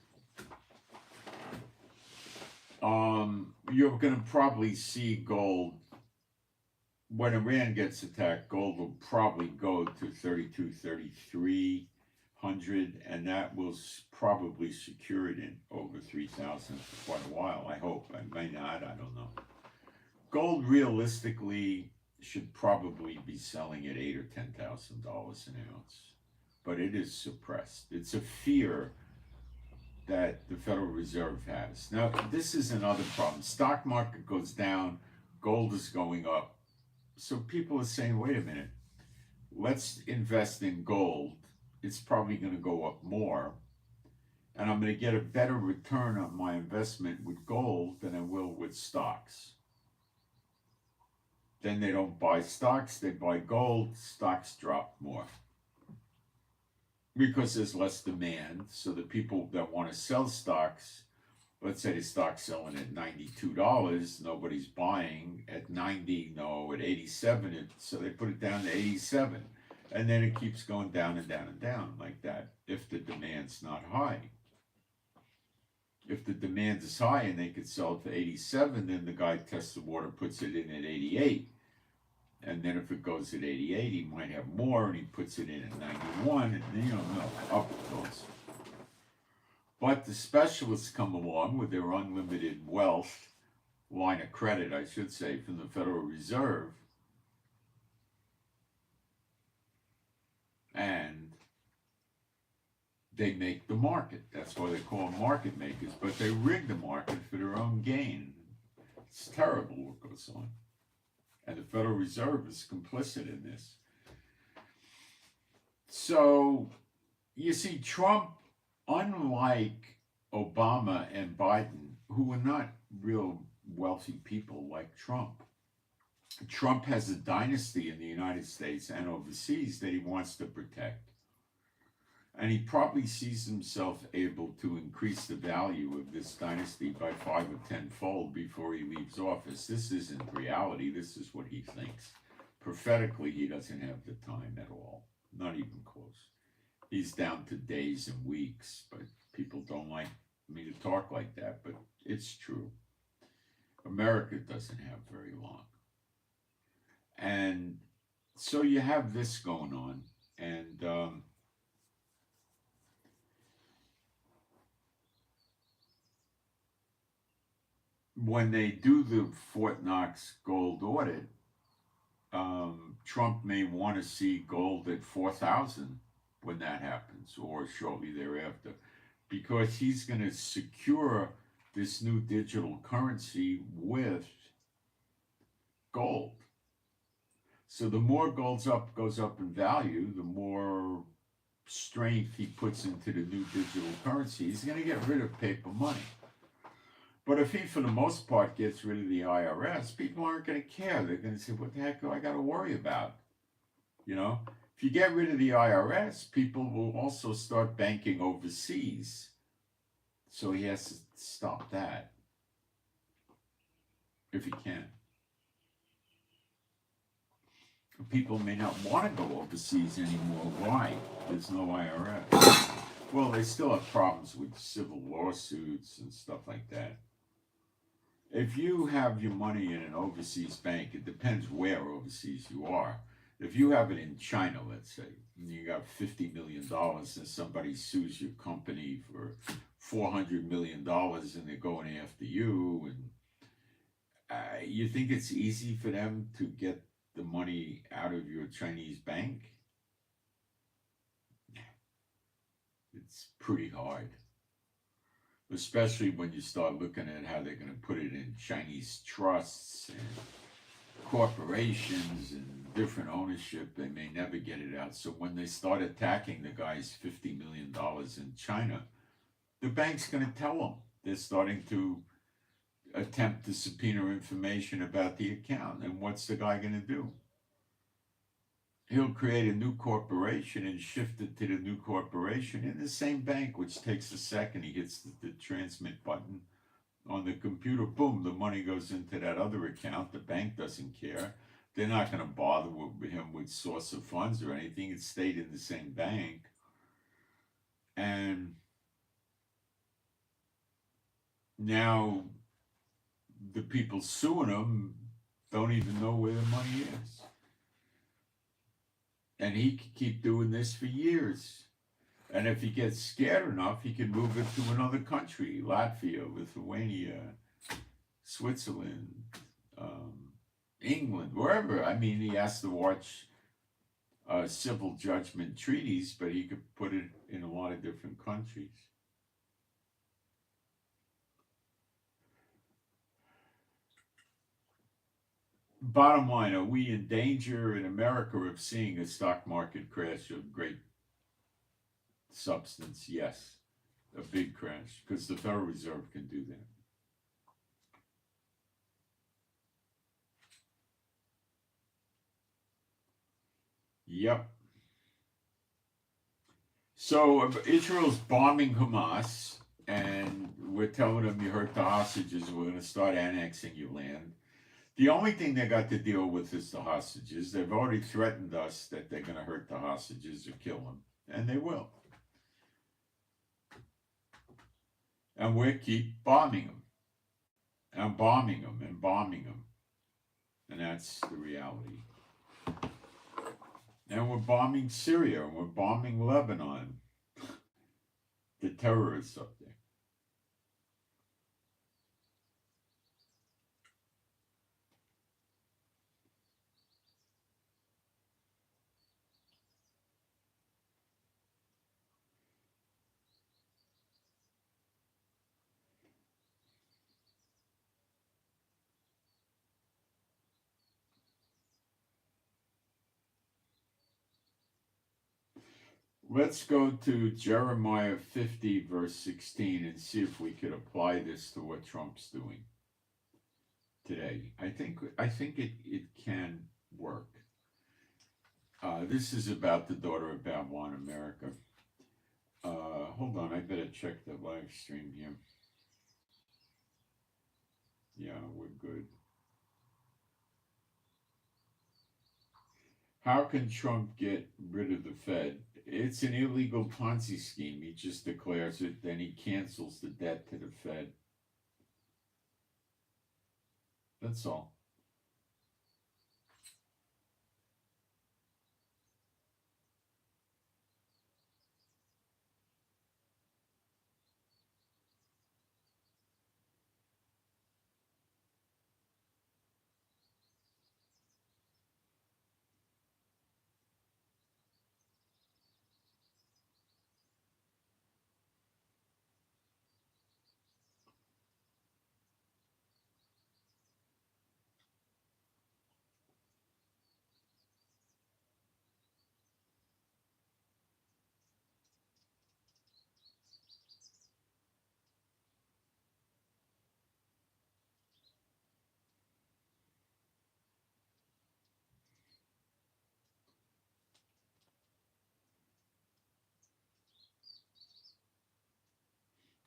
you're going to probably see gold. When Iran gets attacked, gold will probably go to 32, 3,300, and that will probably secure it in over 3,000 for quite a while. I hope. I may not. I don't know. Gold realistically should probably be selling at $8,000 or $10,000 an ounce, but it is suppressed. It's a fear that the Federal Reserve has. Now, this is another problem. Stock market goes down, gold is going up. So people are saying, wait a minute, let's invest in gold. It's probably going to go up more, and I'm going to get a better return on my investment with gold than I will with stocks. Then they don't buy stocks, they buy gold, stocks drop more because there's less demand. So the people that want to sell stocks, let's say the stock's selling at $92, nobody's buying at 90, no, at 87, so they put it down to 87. And then it keeps going down and down and down like that if the demand's not high. If the demand is high and they could sell it for 87, then the guy tests the water, puts it in at 88. And then if it goes at 88, he might have more, and he puts it in at 91, and then you don't know, up it goes. But the specialists come along with their unlimited wealth, line of credit, I should say, from the Federal Reserve, and they make the market. That's why they call them market makers, but they rig the market for their own gain. It's terrible what goes on. And the Federal Reserve is complicit in this. So, you see, Trump, unlike Obama and Biden, who were not real wealthy people like Trump, Trump has a dynasty in the United States and overseas that he wants to protect. And he probably sees himself able to increase the value of this dynasty by 5 or 10-fold before he leaves office. This isn't reality. This is what he thinks. Prophetically, he doesn't have the time at all. Not even close. He's down to days and weeks, but people don't like me to talk like that, but it's true. America doesn't have very long. And so you have this going on, and when they do the Fort Knox gold audit, Trump may want to see gold at 4,000 when that happens, or shortly thereafter, because he's going to secure this new digital currency with gold. So the more gold goes up in value, the more strength he puts into the new digital currency. He's going to get rid of paper money. But if he, for the most part, gets rid of the IRS, people aren't going to care. They're going to say, what the heck do I got to worry about? You know, if you get rid of the IRS, people will also start banking overseas. So he has to stop that, if he can. People may not want to go overseas anymore. Why? There's no IRS. Well, they still have problems with civil lawsuits and stuff like that. If you have your money in an overseas bank, it depends where overseas you are. If you have it in China, let's say, and you got $50 million and somebody sues your company for $400 million and they're going after you, and you think it's easy for them to get the money out of your Chinese bank? It's pretty hard. Especially when you start looking at how they're going to put it in Chinese trusts and corporations and different ownership, they may never get it out. So when they start attacking the guy's $50 million in China, the bank's going to tell them. They're starting to attempt to subpoena information about the account. And what's the guy going to do? He'll create a new corporation and shift it to the new corporation in the same bank, which takes a second. He hits the transmit button on the computer. Boom, the money goes into that other account. The bank doesn't care. They're not going to bother with him with source of funds or anything. It stayed in the same bank. And now the people suing him don't even know where the money is. And he could keep doing this for years. And if he gets scared enough, he can move it to another country, Latvia, Lithuania, Switzerland, England, wherever. I mean, he has to watch civil judgment treaties, but he could put it in a lot of different countries. bottom line, are we in danger in America of seeing a stock market crash of great substance? Yes, a big crash, because the Federal Reserve can do that. Yep. So Israel's bombing Hamas, and we're telling them you hurt the hostages, we're going to start annexing your land. The only thing they got to deal with is the hostages. They've already threatened us that they're going to hurt the hostages or kill them, and they will. And we keep bombing them, and bombing them, and bombing them. And that's the reality. And we're bombing Syria, and we're bombing Lebanon, the terrorists up there. Let's go to Jeremiah 50, verse 16, and see if we could apply this to what Trump's doing today. I think it can work. This is about the daughter of Babylon, America. Hold on, I better check the live stream here. Yeah, we're good. How can Trump get rid of the Fed? It's an illegal Ponzi scheme. He just declares it, then he cancels the debt to the Fed. That's all.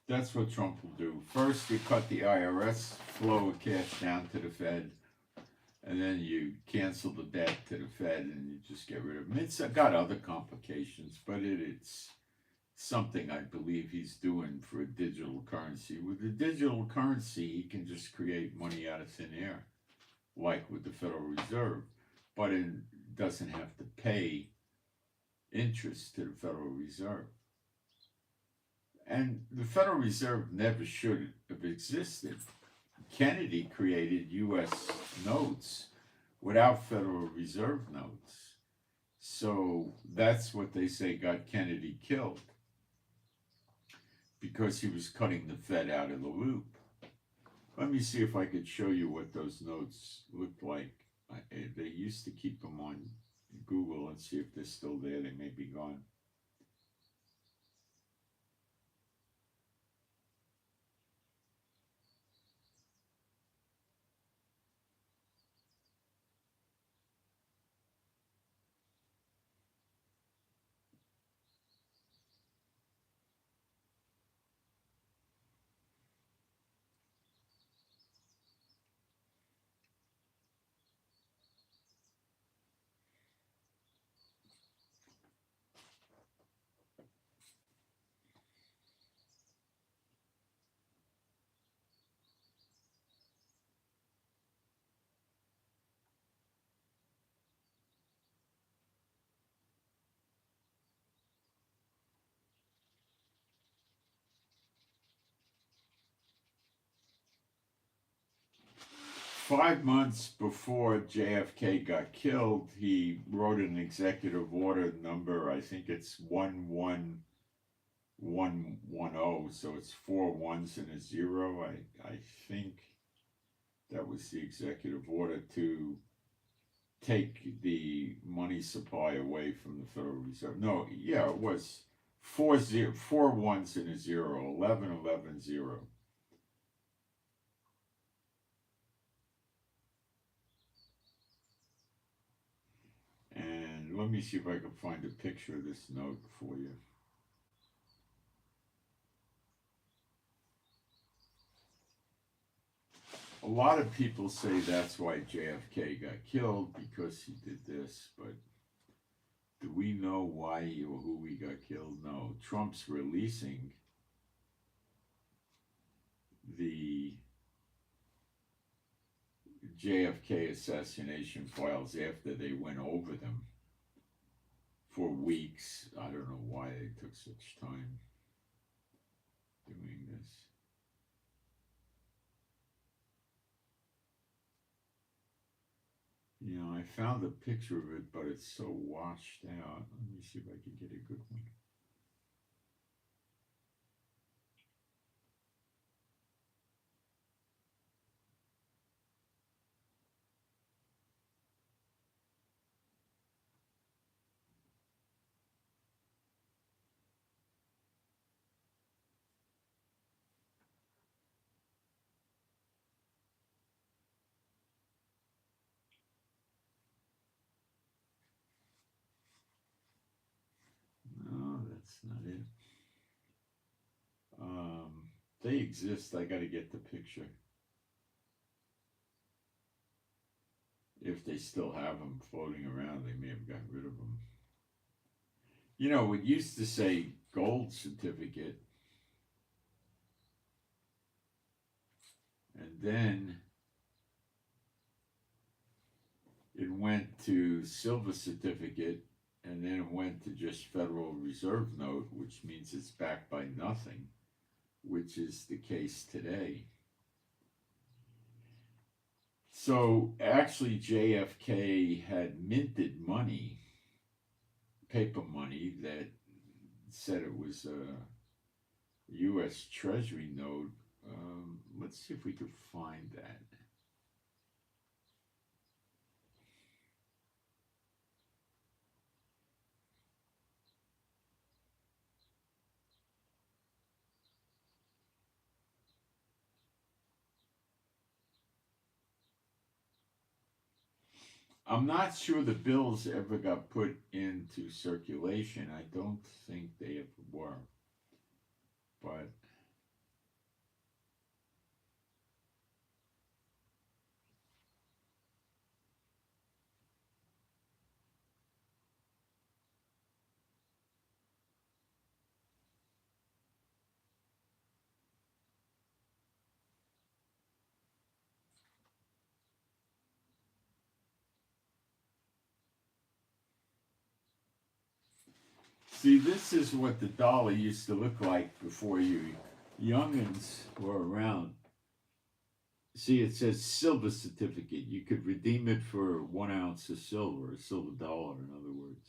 That's what Trump will do. First, you cut the IRS flow of cash down to the Fed, and then you cancel the debt to the Fed, and you just get rid of them. It's got other complications, but it's something I believe he's doing for a digital currency. With the digital currency, he can just create money out of thin air, like with the Federal Reserve, but it doesn't have to pay interest to the Federal Reserve. And the Federal Reserve never should have existed. Kennedy created U.S. notes without Federal Reserve notes. So that's what they say got Kennedy killed, because he was cutting the Fed out of the loop. Let me see if I could show you what those notes looked like. They used to keep them on Google, and see if they're still there. They may be gone. Five months before JFK got killed, he wrote an executive order number, I think it's 11110, so it's 4 1s and a 0, I think. That was the executive order to take the money supply away from the Federal Reserve. No, yeah, it was 4 ones and a 0, 11, 11, 0. And let me see if I can find a picture of this note for you. A lot of people say that's why JFK got killed, because he did this, but do we know why or who he got killed? No. Trump's releasing the JFK assassination files after they went over them for weeks. I don't know why they took such time doing this. You know, I found a picture of it, but it's so washed out. Let me see if I can get a good one. No, that's not it. They exist. I got to get the picture. If they still have them floating around, they may have gotten rid of them. You know, it used to say gold certificate, and then it went to silver certificate, and then it went to just Federal Reserve note, which means it's backed by nothing, which is the case today. So actually, JFK had minted money, paper money, that said it was a U.S. Treasury note. Let's see if we could find that. I'm not sure the bills ever got put into circulation. I don't think they ever were. But see, this is what the dollar used to look like before you youngins were around. See, it says silver certificate. You could redeem it for 1 ounce of silver, a silver dollar, in other words.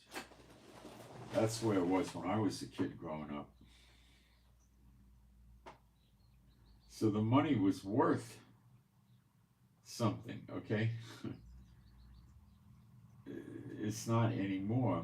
That's where it was when I was a kid growing up. So the money was worth something, okay? It's not anymore.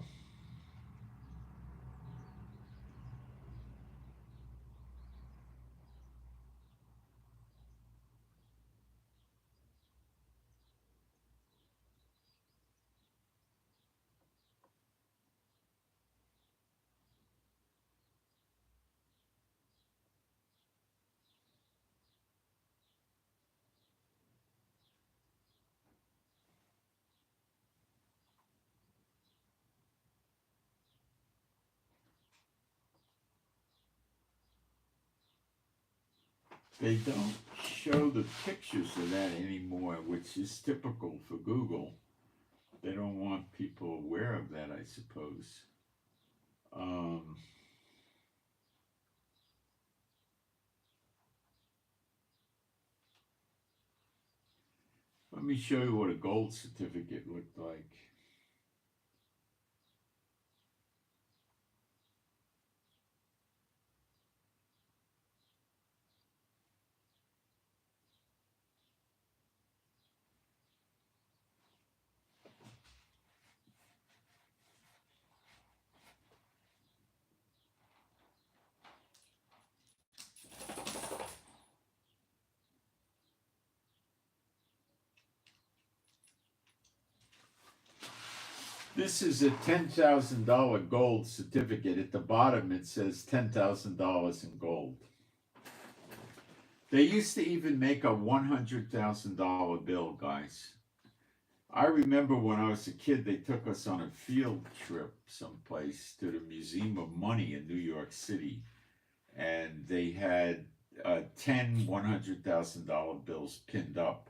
They don't show the pictures of that anymore, which is typical for Google. They don't want people aware of that, I suppose. Let me show you what a gold certificate looked like. This is a $10,000 gold certificate. At the bottom, it says $10,000 in gold. They used to even make a $100,000 bill, guys. I remember when I was a kid, they took us on a field trip someplace to the Museum of Money in New York City. And they had 10 $100,000 bills pinned up,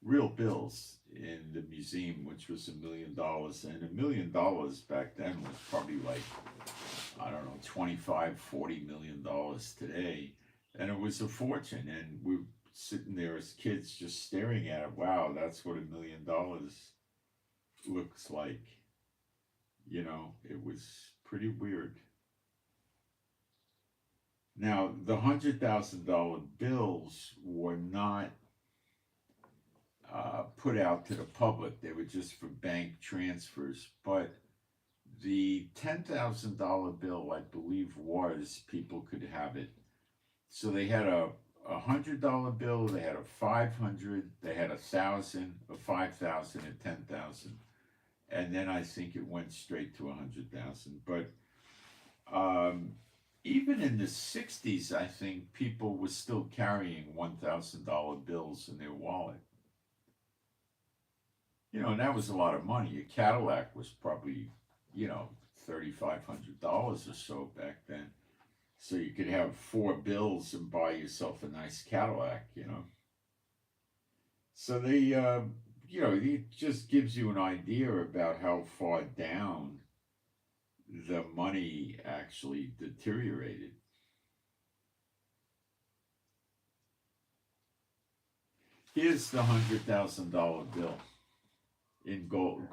real bills in the museum, which was $1 million. And $1 million back then was probably like, I don't know, 25, $40 million today. And it was a fortune. And we were sitting there as kids just staring at it. Wow, that's what $1 million looks like. You know, it was pretty weird. Now, the $100,000 bills were not put out to the public. They were just for bank transfers. But the $10,000 bill, I believe, was people could have it. So they had a $100 bill, they had a 500, they had 1,000, a 5,000, and 10,000, and then I think it went straight to 100,000. But even in the '60s, I think people were still carrying $1,000 bills in their wallet. You know, and that was a lot of money. A Cadillac was probably, $3,500 or so back then. So you could have 4 bills and buy yourself a nice Cadillac, So it just gives you an idea about how far down the money actually deteriorated. Here's the $100,000 bill in gold.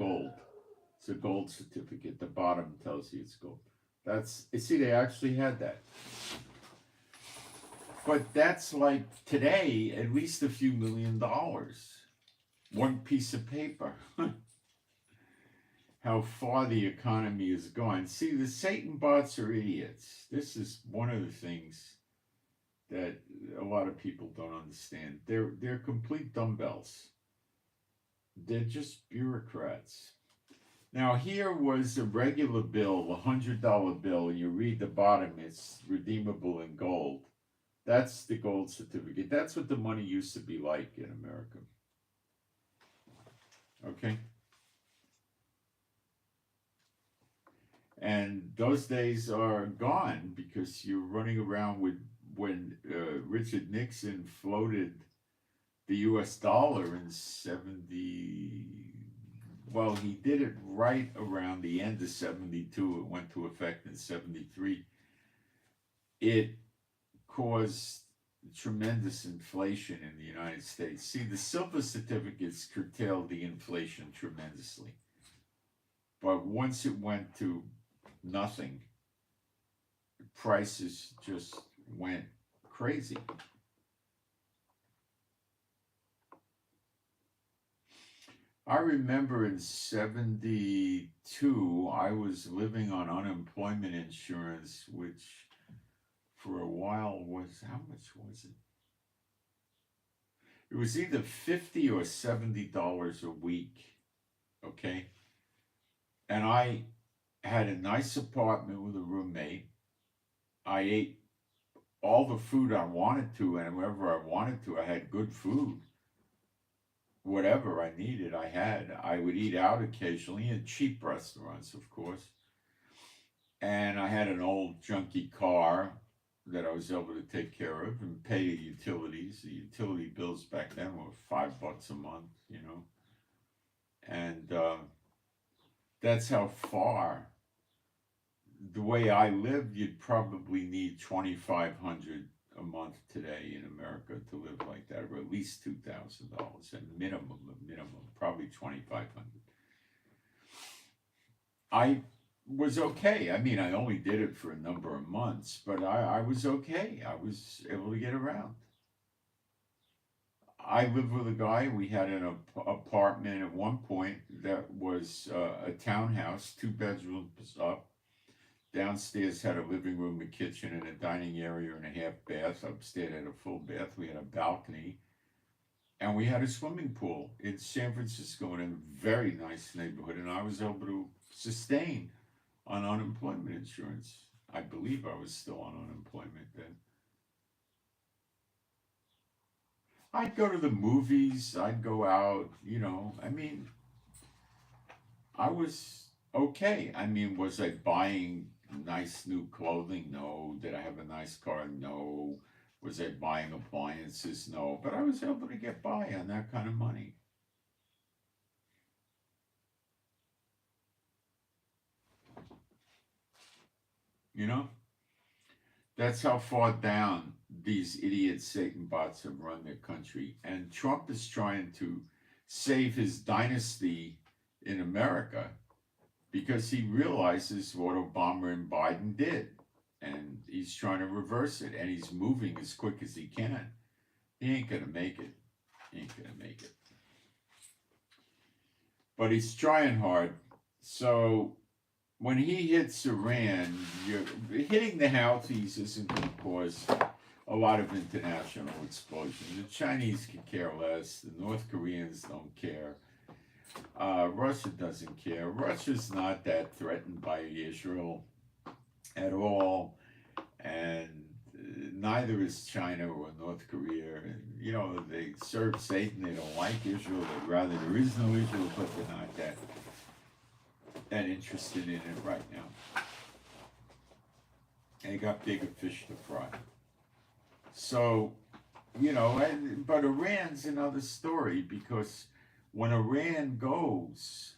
It's a gold certificate. The bottom tells you it's gold. They actually had that. But that's like today, at least a few $1,000,000. One piece of paper. How far the economy has gone. See, the Satan bots are idiots. This is one of the things that a lot of people don't understand. They're complete dumbbells. They're just bureaucrats. Now, here was a regular bill, a $100 bill. You read the bottom, it's redeemable in gold. That's the gold certificate. That's what the money used to be like in America. Okay? And those days are gone because you're running around with when Richard Nixon floated the US dollar in 70. Well, he did it right around the end of 72. It went to effect in 73. It caused tremendous inflation in the United States. See, the silver certificates curtailed the inflation tremendously. But once it went to nothing, prices just went crazy. I remember in 72, I was living on unemployment insurance, which for a while was, how much was it? It was either $50 or $70 a week, okay? And I had a nice apartment with a roommate. I ate all the food I wanted to, and wherever I wanted to, I had good food. Whatever I needed, I had. I would eat out occasionally in cheap restaurants, of course. And I had an old junky car that I was able to take care of and pay the utilities. The utility bills back then were $5 a month, And that's how far. The way I lived, you'd probably need $2,500 a month today in America to live like that, or at least $2,000, and minimum, probably $2,500. I was okay. I mean, I only did it for a number of months, but I was okay. I was able to get around. I lived with a guy. We had an apartment at one point that was a townhouse, 2 bedrooms up. Downstairs had a living room, a kitchen, and a dining area and a half bath. Upstairs had a full bath. We had a balcony. And we had a swimming pool in San Francisco in a very nice neighborhood. And I was able to sustain on unemployment insurance. I believe I was still on unemployment then. I'd go to the movies, I'd go out, I mean, I was okay. I mean, was I buying nice new clothing? No. Did I have a nice car? No. Was I buying appliances? No. But I was able to get by on that kind of money. You know? That's how far down these idiot Satan bots have run their country. And Trump is trying to save his dynasty in America because he realizes what Obama and Biden did. And he's trying to reverse it. And he's moving as quick as he can. He ain't going to make it. He ain't going to make it. But he's trying hard. So when he hits Iran, hitting the Houthis isn't going to cause a lot of international explosion. The Chinese could care less. The North Koreans don't care. Russia doesn't care. Russia's not that threatened by Israel at all. And neither is China or North Korea. They serve Satan. They don't like Israel. They'd rather there is no Israel, but they're not that interested in it right now. They got bigger fish to fry. So, but Iran's another story because when Iran goes,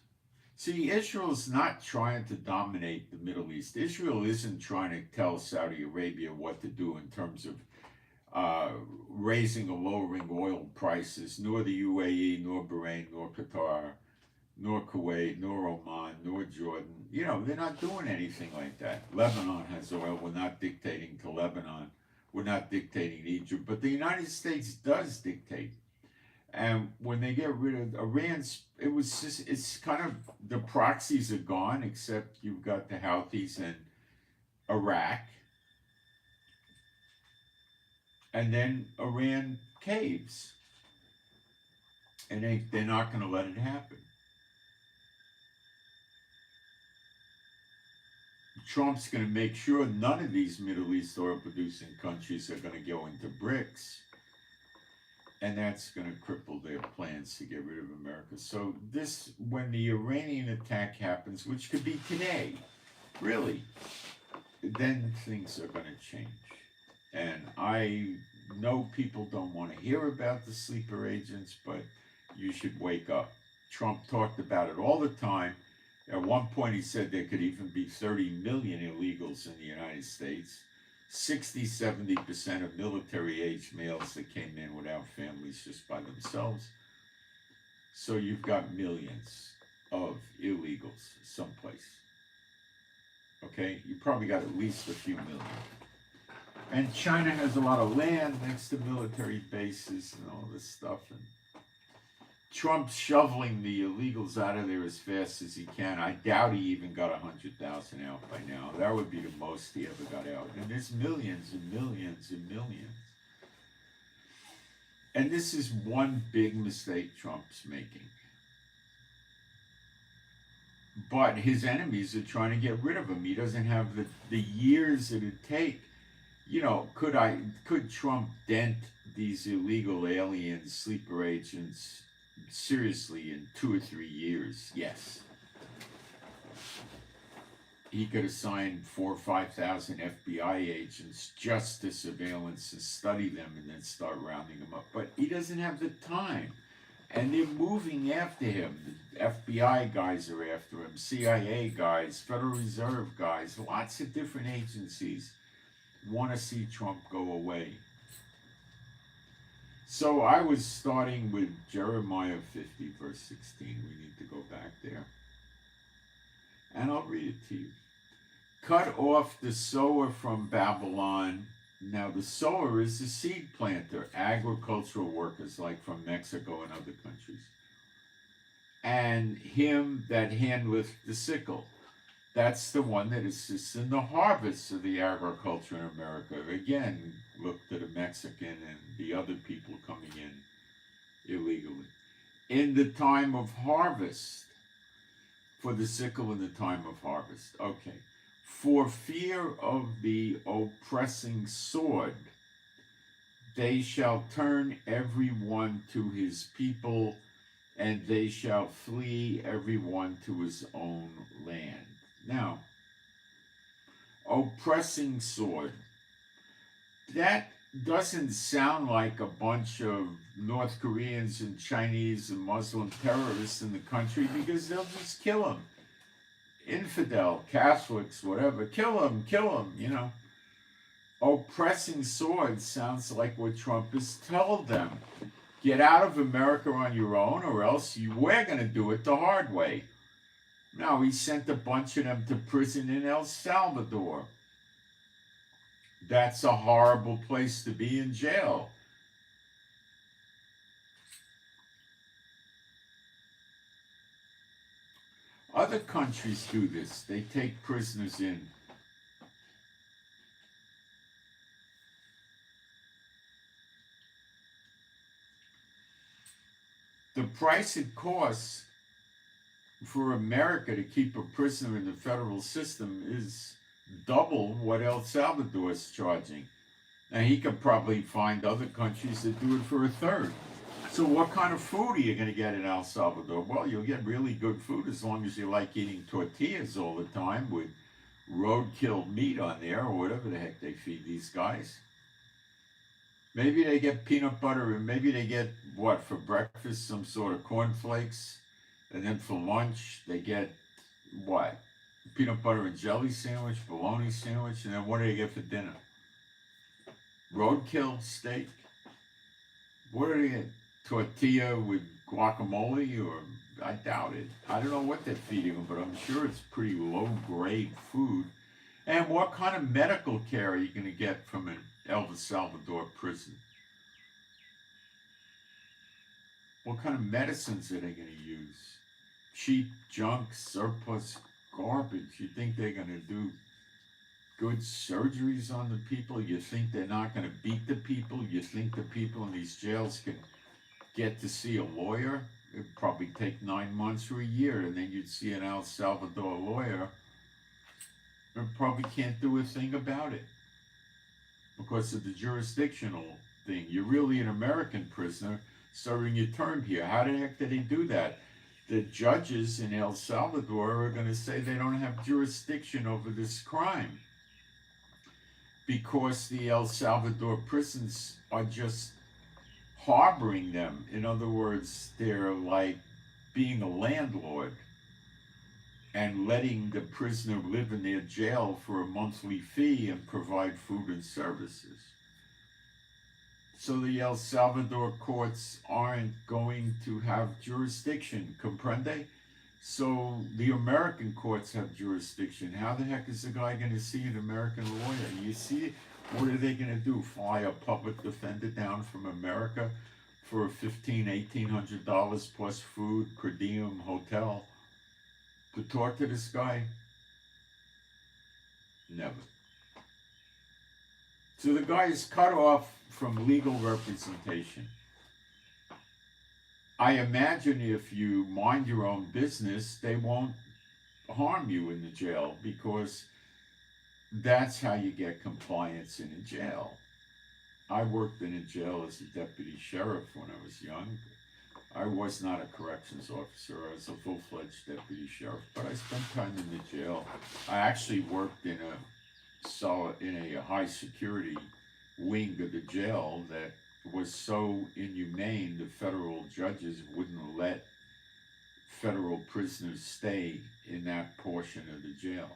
see, Israel's not trying to dominate the Middle East. Israel isn't trying to tell Saudi Arabia what to do in terms of raising or lowering oil prices, nor the UAE, nor Bahrain, nor Qatar, nor Kuwait, nor Oman, nor Jordan. They're not doing anything like that. Lebanon has oil. We're not dictating to Lebanon. We're not dictating to Egypt. But the United States does dictate. And when they get rid of Iran's, it's kind of, the proxies are gone, except you've got the Houthis in Iraq. And then Iran caves. And they're not going to let it happen. Trump's going to make sure none of these Middle East oil-producing countries are going to go into BRICS. And that's going to cripple their plans to get rid of America. So when the Iranian attack happens, which could be today, really, then things are going to change. And I know people don't want to hear about the sleeper agents, but you should wake up. Trump talked about it all the time. At one point, he said there could even be 30 million illegals in the United States. 60-70% of military-age males that came in without families just by themselves. So you've got millions of illegals someplace. Okay? You probably got at least a few million. And China has a lot of land next to military bases and all this stuff. And Trump's shoveling the illegals out of there as fast as he can. I doubt he even got 100,000 out by now. That would be the most he ever got out. And there's millions and millions and millions. And this is one big mistake Trump's making. But his enemies are trying to get rid of him. He doesn't have the years it'd take. Could Trump dent these illegal aliens, sleeper agents, seriously in 2 or 3 years? Yes. He could assign 4,000 or 5,000 FBI agents just to surveillance and study them and then start rounding them up. But he doesn't have the time. And they're moving after him. The FBI guys are after him, CIA guys, Federal Reserve guys, lots of different agencies want to see Trump go away. So I was starting with Jeremiah 50, verse 16. We need to go back there. And I'll read it to you. Cut off the sower from Babylon. Now the sower is the seed planter, agricultural workers like from Mexico and other countries. And him that handleth the sickle. That's the one that assists in the harvest of the agriculture in America. Again, look to the Mexican and the other people coming in illegally. In the time of harvest, for the sickle in the time of harvest. Okay. For fear of the oppressing sword, they shall turn every one to his people, and they shall flee every one to his own land. Now, oppressing sword. That doesn't sound like a bunch of North Koreans and Chinese and Muslim terrorists in the country, because they'll just kill them. Infidel, Catholics, whatever, kill them, you know. Oppressing sword sounds like what Trump has told them. Get out of America on your own, or else we're going to do it the hard way. Now, he sent a bunch of them to prison in El Salvador. That's a horrible place to be, in jail. Other countries do this. They take prisoners in. The price it costs for America to keep a prisoner in the federal system is double what El Salvador is charging. And he could probably find other countries that do it for a third. So what kind of food are you going to get in El Salvador? Well, you'll get really good food as long as you like eating tortillas all the time with roadkill meat on there, or whatever the heck they feed these guys. Maybe they get peanut butter, and maybe they get, what, for breakfast, some sort of cornflakes, and then for lunch they get, what, peanut butter and jelly sandwich, bologna sandwich, and then what do they get for dinner? Roadkill steak? What do they get? Tortilla with guacamole? Or I doubt it. I don't know what they're feeding them, but I'm sure it's pretty low-grade food. And what kind of medical care are you going to get from an El Salvador prison? What kind of medicines are they going to use? Cheap junk, surplus garbage. You think they're going to do good surgeries on the people? You think they're not going to beat the people? You think the people in these jails can get to see a lawyer? It'd probably take 9 months or a year, and then you'd see an El Salvador lawyer who probably can't do a thing about it because of the jurisdictional thing. You're really an American prisoner serving your term here. How the heck did they do that? The judges in El Salvador are going to say they don't have jurisdiction over this crime because the El Salvador prisons are just harboring them. In other words, they're like being a landlord and letting the prisoner live in their jail for a monthly fee and provide food and services. So the El Salvador courts aren't going to have jurisdiction, comprende? So the American courts have jurisdiction. How the heck is the guy going to see an American lawyer? You see, what are they going to do? Fly a public defender down from America for $1,500, $1,800 plus food, per diem, hotel, to talk to this guy? Never. So the guy is cut off from legal representation. I imagine if you mind your own business, they won't harm you in the jail, because that's how you get compliance in a jail. I worked in a jail as a deputy sheriff when I was young. I was not a corrections officer. I was a full-fledged deputy sheriff, but I spent time in the jail. I actually worked in a high security wing of the jail that was so inhumane the federal judges wouldn't let federal prisoners stay in that portion of the jail.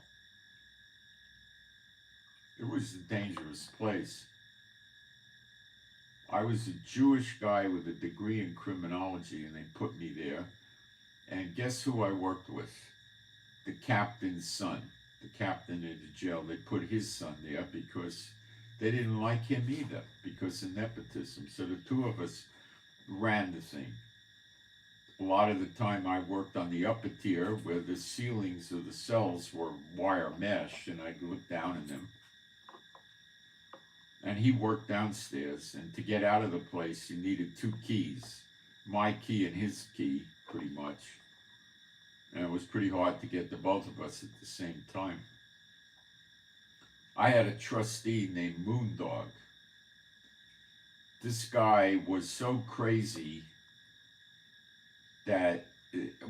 It was a dangerous place. I was a Jewish guy with a degree in criminology, and they put me there. And guess who I worked with? The captain's son. The captain of the jail. They put his son there because they didn't like him either, because of nepotism. So the two of us ran the thing. A lot of the time I worked on the upper tier where the ceilings of the cells were wire mesh, and I'd look down in them. And he worked downstairs, and to get out of the place, you needed 2 keys. My key and his key, pretty much. And it was pretty hard to get the both of us at the same time. I had a trustee named Moondog. This guy was so crazy that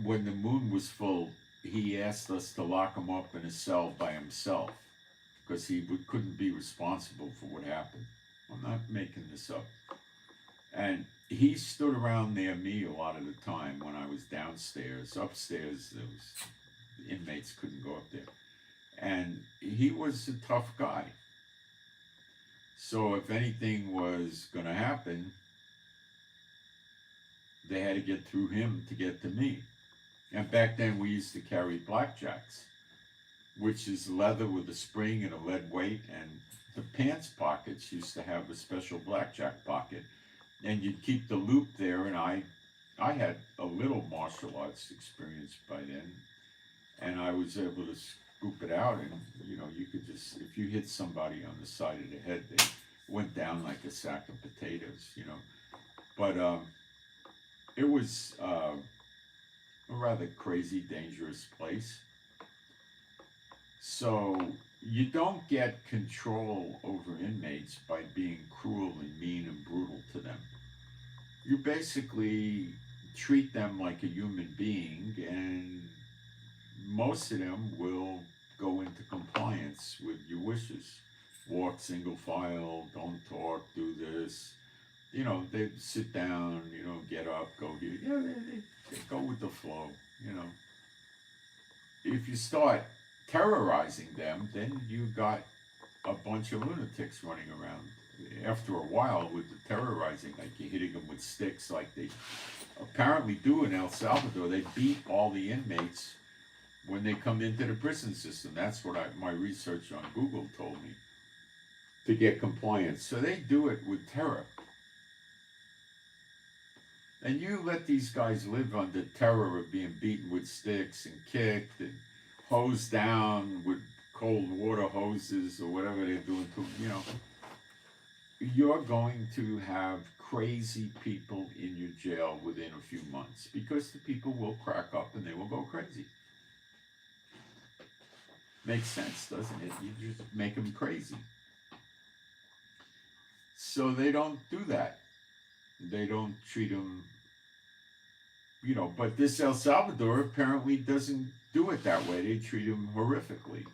when the moon was full, he asked us to lock him up in a cell by himself because he couldn't be responsible for what happened. I'm not making this up. And he stood around near me a lot of the time when I was downstairs. Upstairs, the inmates couldn't go up there. And he was a tough guy. So if anything was going to happen, they had to get through him to get to me. And back then we used to carry blackjacks, which is leather with a spring and a lead weight, and the pants pockets used to have a special blackjack pocket. And you'd keep the loop there, and I had a little martial arts experience by then, and I was able to scoop it out, and you could just, if you hit somebody on the side of the head, they went down like a sack of potatoes, But it was a rather crazy, dangerous place. So you don't get control over inmates by being cruel and mean and brutal to them. You basically treat them like a human being, and most of them will go into compliance with your wishes. Walk single file, don't talk, do this. They sit down, get up, go here. They go with the flow, If you start terrorizing them, then you got a bunch of lunatics running around. After a while, with the terrorizing, like you're hitting them with sticks, like they apparently do in El Salvador, they beat all the inmates when they come into the prison system. That's what my research on Google told me, to get compliance. So they do it with terror. And you let these guys live under terror of being beaten with sticks and kicked and hosed down with cold water hoses or whatever they're doing to them, you're going to have crazy people in your jail within a few months, because the people will crack up and they will go crazy. Makes sense, doesn't it? You just make them crazy. So they don't do that. They don't treat them, but this El Salvador apparently doesn't do it that way. They treat them horrifically.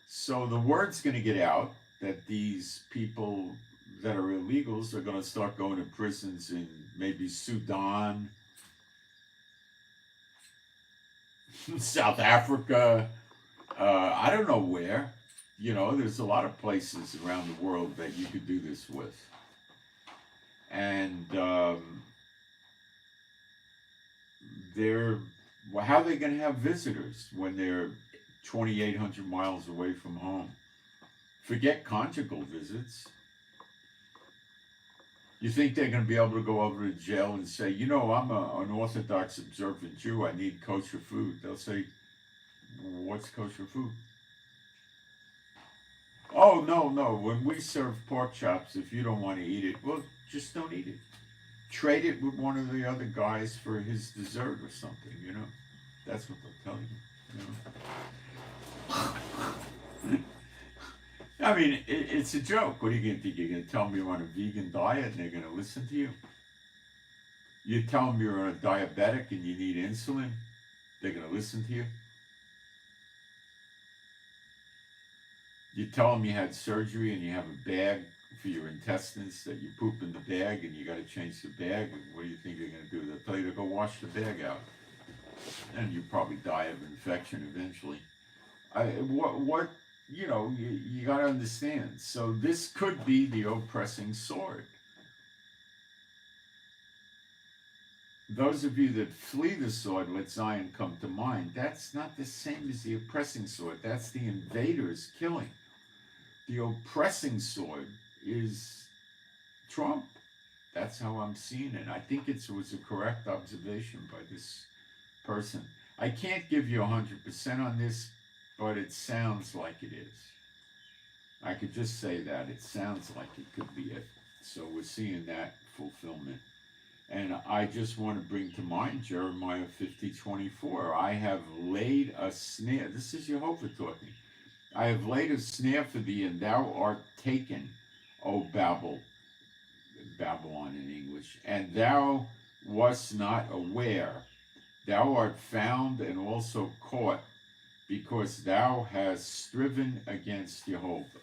So the word's going to get out that these people that are illegals are going to start going to prisons in maybe Sudan, South Africa, I don't know where. There's a lot of places around the world that you could do this with. And how are they going to have visitors when they're 2,800 miles away from home? Forget conjugal visits. You think they're going to be able to go over to jail and say, I'm an Orthodox observant Jew, I need kosher food? They'll say, what's kosher food? Oh, no, when we serve pork chops, if you don't want to eat it, well, just don't eat it. Trade it with one of the other guys for his dessert or something, That's what they'll tell you, I mean, it's a joke. What are you going to think? You're going to tell them you're on a vegan diet and they're going to listen to you? You tell them you're a diabetic and you need insulin, they're going to listen to you? You tell them you had surgery and you have a bag for your intestines that you poop in the bag and you got to change the bag, and what do you think they're going to do? They'll tell you to go wash the bag out, and you probably die of infection eventually. You got to understand. So this could be the oppressing sword. Those of you that flee the sword, let Zion come to mind. That's not the same as the oppressing sword. That's the invaders killing. The oppressing sword is Trump. That's how I'm seeing it. I think it was a correct observation by this person. I can't give you 100% on this, but it sounds like it is. I could just say that. It sounds like it could be it. So we're seeing that fulfillment. And I just want to bring to mind Jeremiah 50:24. I have laid a snare. This is Jehovah talking. I have laid a snare for thee, and thou art taken, O Babylon in English, and thou wast not aware. Thou art found and also caught, because thou hast striven against Jehovah.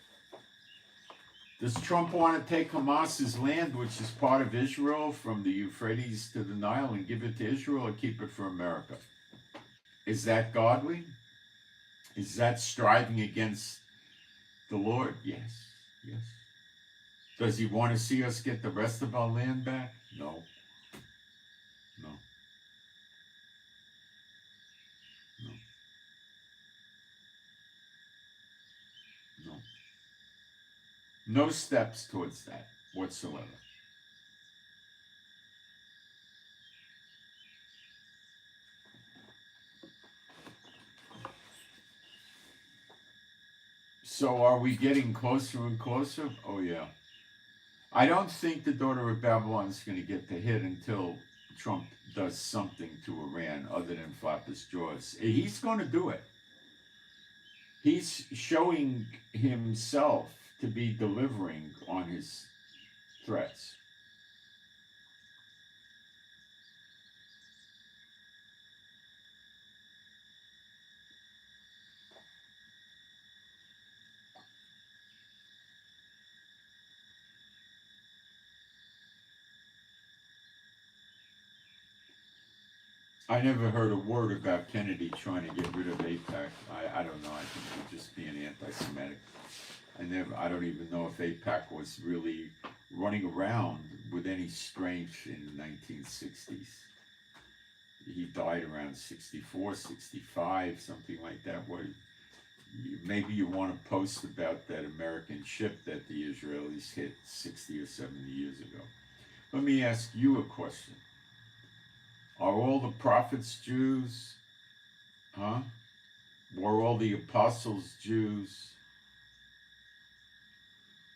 Does Trump want to take Hamas's land, which is part of Israel, from the Euphrates to the Nile, and give it to Israel, or keep it for America? Is that godly? Is that striving against the Lord? Yes. Yes. Does he want to see us get the rest of our land back? No. No. No. No. No steps towards that whatsoever. So are we getting closer and closer? Oh, yeah. I don't think the daughter of Babylon is going to get the hit until Trump does something to Iran other than flap his jaws. He's going to do it. He's showing himself to be delivering on his threats. I never heard a word about Kennedy trying to get rid of AIPAC. I don't know. I think he's just being anti-Semitic. I don't even know if AIPAC was really running around with any strength in the 1960s. He died around 64, 65, something like that. Maybe you want to post about that American ship that the Israelis hit 60 or 70 years ago. Let me ask you a question. Are all the prophets Jews? Huh? Were all the apostles Jews?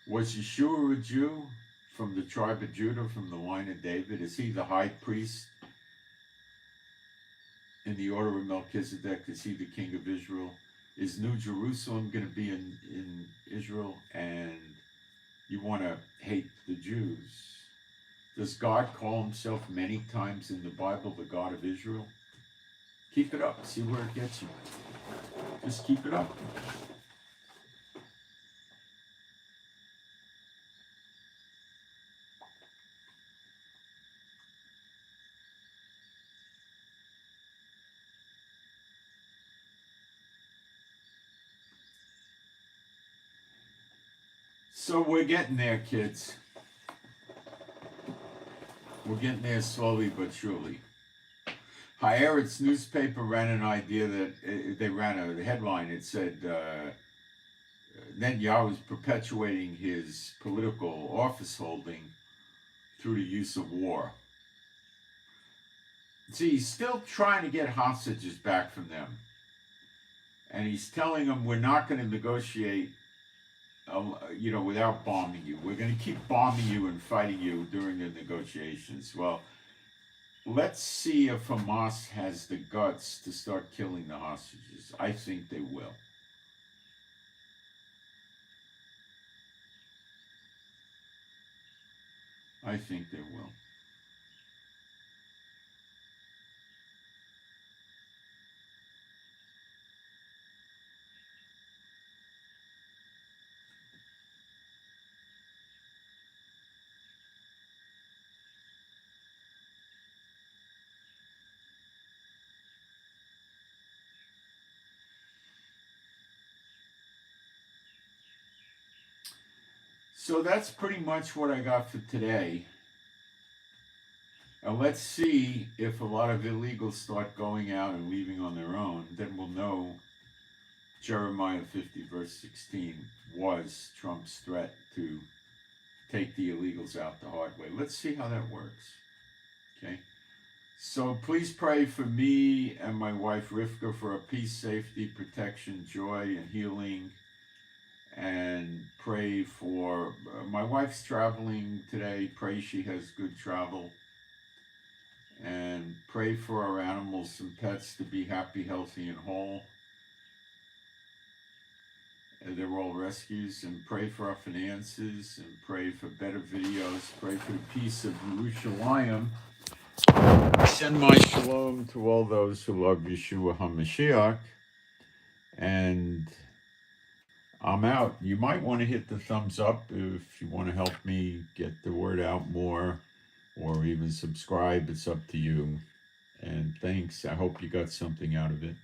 Was Yeshua a Jew from the tribe of Judah, from the line of David? Is he the high priest in the order of Melchizedek? Is he the king of Israel? Is New Jerusalem going to be in Israel? And you want to hate the Jews. Does God call himself many times in the Bible the God of Israel? Keep it up. See where it gets you. Just keep it up. So we're getting there, kids. We're getting there slowly but surely. Haaretz newspaper ran an idea that they ran a headline. It said Netanyahu is perpetuating his political office holding through the use of war. See, he's still trying to get hostages back from them. And he's telling them, we're not going to negotiate without bombing you. We're going to keep bombing you and fighting you during the negotiations. Well, let's see if Hamas has the guts to start killing the hostages. I think they will. I think they will. So that's pretty much what I got for today. And let's see if a lot of illegals start going out and leaving on their own. Then we'll know Jeremiah 50 verse 16 was Trump's threat to take the illegals out the hard way. Let's see how that works. Okay. So please pray for me and my wife Rivka for our peace, safety, protection, joy, and healing. And pray for my wife's traveling today. Pray she has good travel. and pray for our animals and pets to be happy, healthy, and whole. And they're all rescues, and pray for our finances, and pray for better videos, pray for the peace of Yerushalayim. Send my shalom to all those who love Yeshua HaMashiach. And I'm out. You might want to hit the thumbs up if you want to help me get the word out more, or even subscribe. It's up to you. And thanks. I hope you got something out of it.